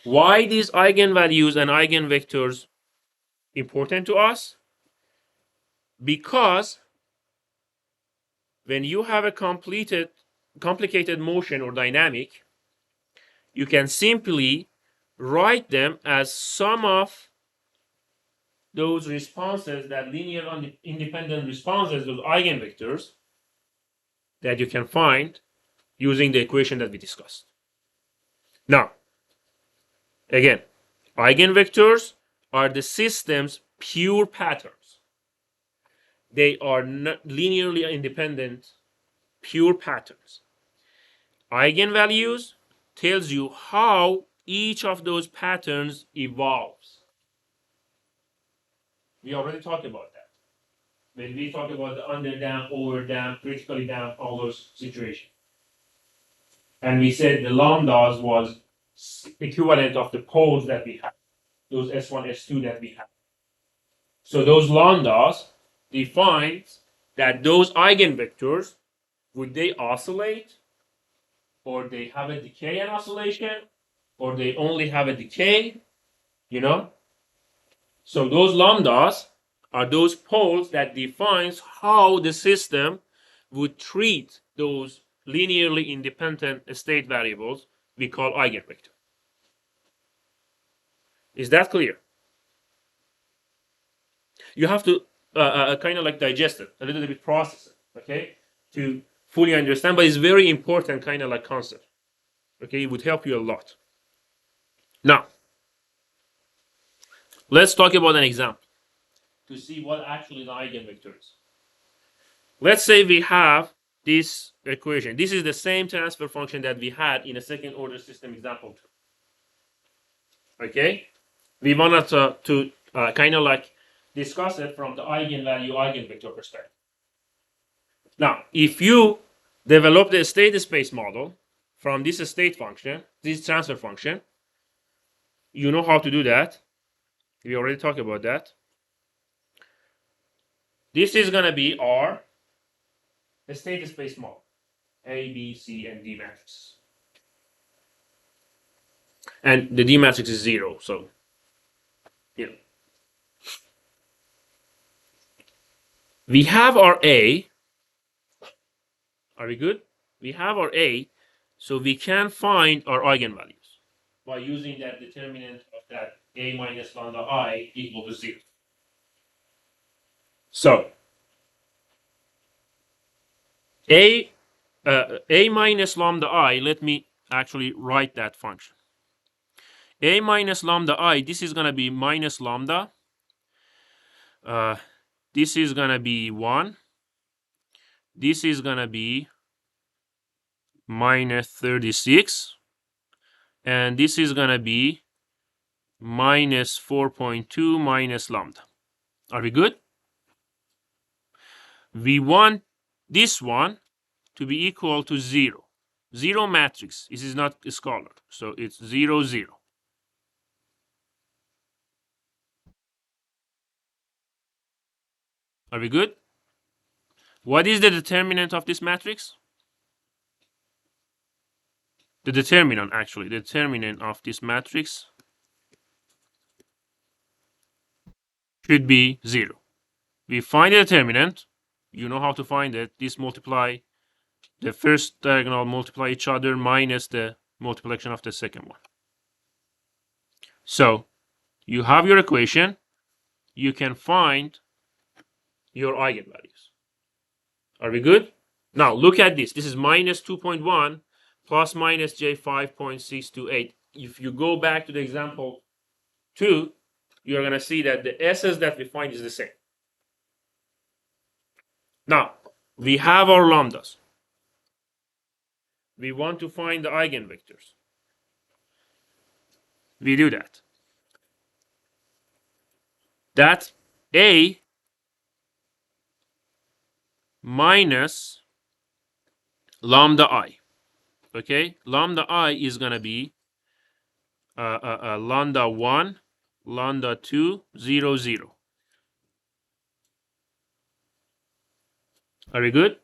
why these eigenvalues and eigenvectors important to us? Because when you have a complicated motion or dynamic, you can simply write them as sum of those responses, that linear independent responses, those eigenvectors that you can find using the equation that we discussed. Now, again, eigenvectors are the system's pure patterns. They are not linearly independent, pure patterns. Eigenvalues tells you how each of those patterns evolves. We already talked about that. When we talked about the underdamped, overdamped, critically damped, all those situations. And we said the lambdas was equivalent of the poles that we have, those S1, S2 that we have. So those lambdas defines that those eigenvectors, would they oscillate, or they have a decay and oscillation, or they only have a decay, you know? So those lambdas are those poles that defines how the system would treat those linearly independent state variables we call eigenvector. Is that clear? You have to kind of like digest it, a little bit process it, okay, to fully understand, but it's very important kind of like concept. Okay, it would help you a lot. Now, let's talk about an example to see what actually the eigenvector is. Let's say we have this equation. This is the same transfer function that we had in a second order system example 2. Okay, we wanted to kind of like discuss it from the eigenvalue eigenvector perspective. Now, if you develop the state space model from this state function, this transfer function, you know how to do that. We already talked about that. This is going to be our state space model, A, B, C, and D matrix. And the D matrix is 0, so, you know. We have our A. Are we good? We have our A, so we can find our eigenvalues by using that determinant of that A minus lambda I equal to 0. So, A minus lambda I, let me actually write that function. A minus lambda I, this is going to be minus lambda. This is going to be 1. This is going to be minus 36. And this is going to be minus 4.2 minus lambda. Are we good? We want this one to be equal to 0. 0 matrix. This is not a scalar. So it's 0, 0. Are we good? What is the determinant of this matrix? The determinant, actually, the determinant of this matrix should be 0. We find the determinant. You know how to find it. This multiply, the first diagonal multiply each other minus the multiplication of the second one. So you have your equation. You can find your eigenvalues. Are we good? Now look at this. This is minus 2.1 plus minus J5.628. If you go back to the example 2, you're going to see that the S's that we find is the same. Now, we have our lambdas. We want to find the eigenvectors. We do that. That A minus lambda I. Okay, lambda I is going to be lambda 1, lambda 2, 0, 0. Are we good?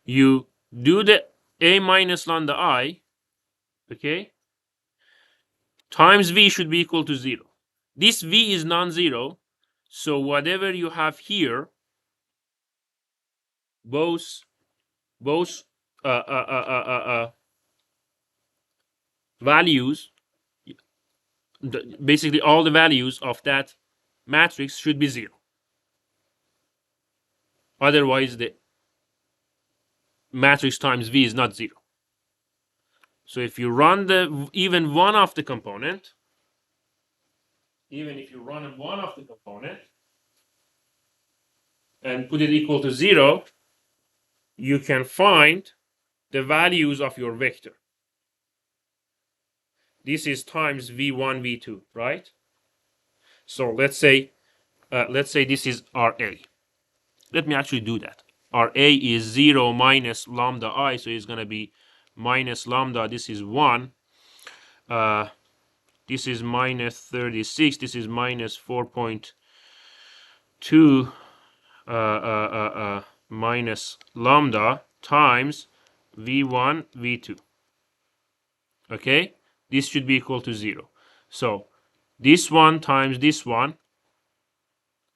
You do the A minus lambda I, okay, times V should be equal to 0. This V is non-zero, so whatever you have here, both values, basically all the values of that matrix should be 0. Otherwise, the matrix times V is not 0. So if you run even one of the component, even if you run one of the component and put it equal to 0, you can find the values of your vector. This is times v1, v2, right? So let's say this is RA. Let me actually do that. RA is 0 minus lambda I, so it's going to be minus lambda. This is 1. This is minus 36. This is minus 4.2 minus lambda times v1, v2. Okay, this should be equal to 0. So this one times this one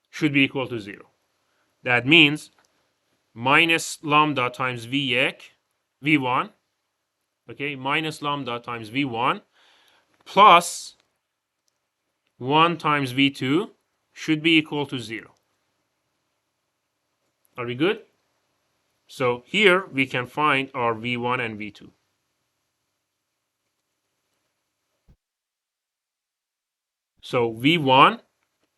should be equal to 0. That means minus lambda times v1, okay, minus lambda times v1 plus 1 times v2 should be equal to 0. Are we good? So here we can find our V1 and V2. So V1,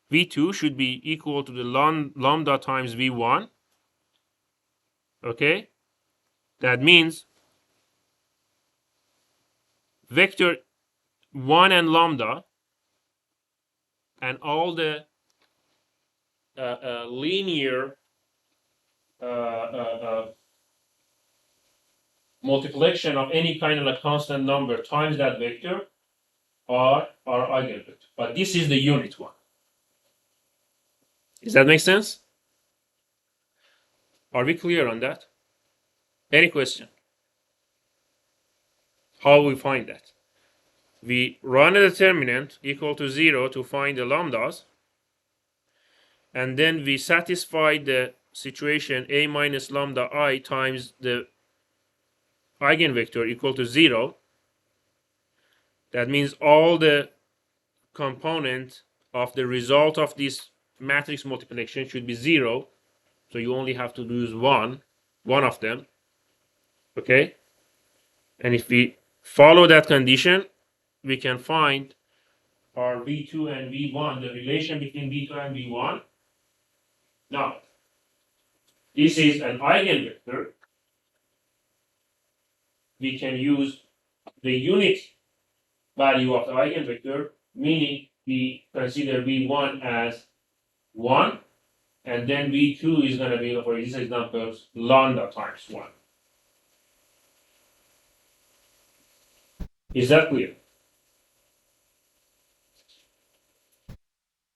V2 should be equal to the lambda times V1. Okay? That means vector 1 and lambda and all the linear multiplication of any kind of a constant number times that vector are our eigenvector. But this is the unit one. Does that make sense? Are we clear on that? Any question? How we find that? We run a determinant equal to 0 to find the lambdas, and then we satisfy the situation a minus lambda I times the eigenvector equal to 0. That means all the component of the result of this matrix multiplication should be 0. So you only have to lose one of them. Okay? And if we follow that condition, we can find our V2 and V1, the relation between V2 and V1. Now, this is an eigenvector. We can use the unit value of the eigenvector, meaning we consider V1 as 1, and then V2 is going to be, for this example, lambda times 1. Is that clear?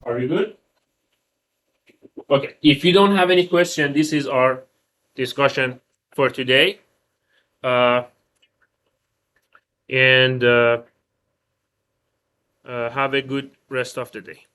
Are we good? Okay, if you don't have any question, this is our discussion for today. And have a good rest of the day.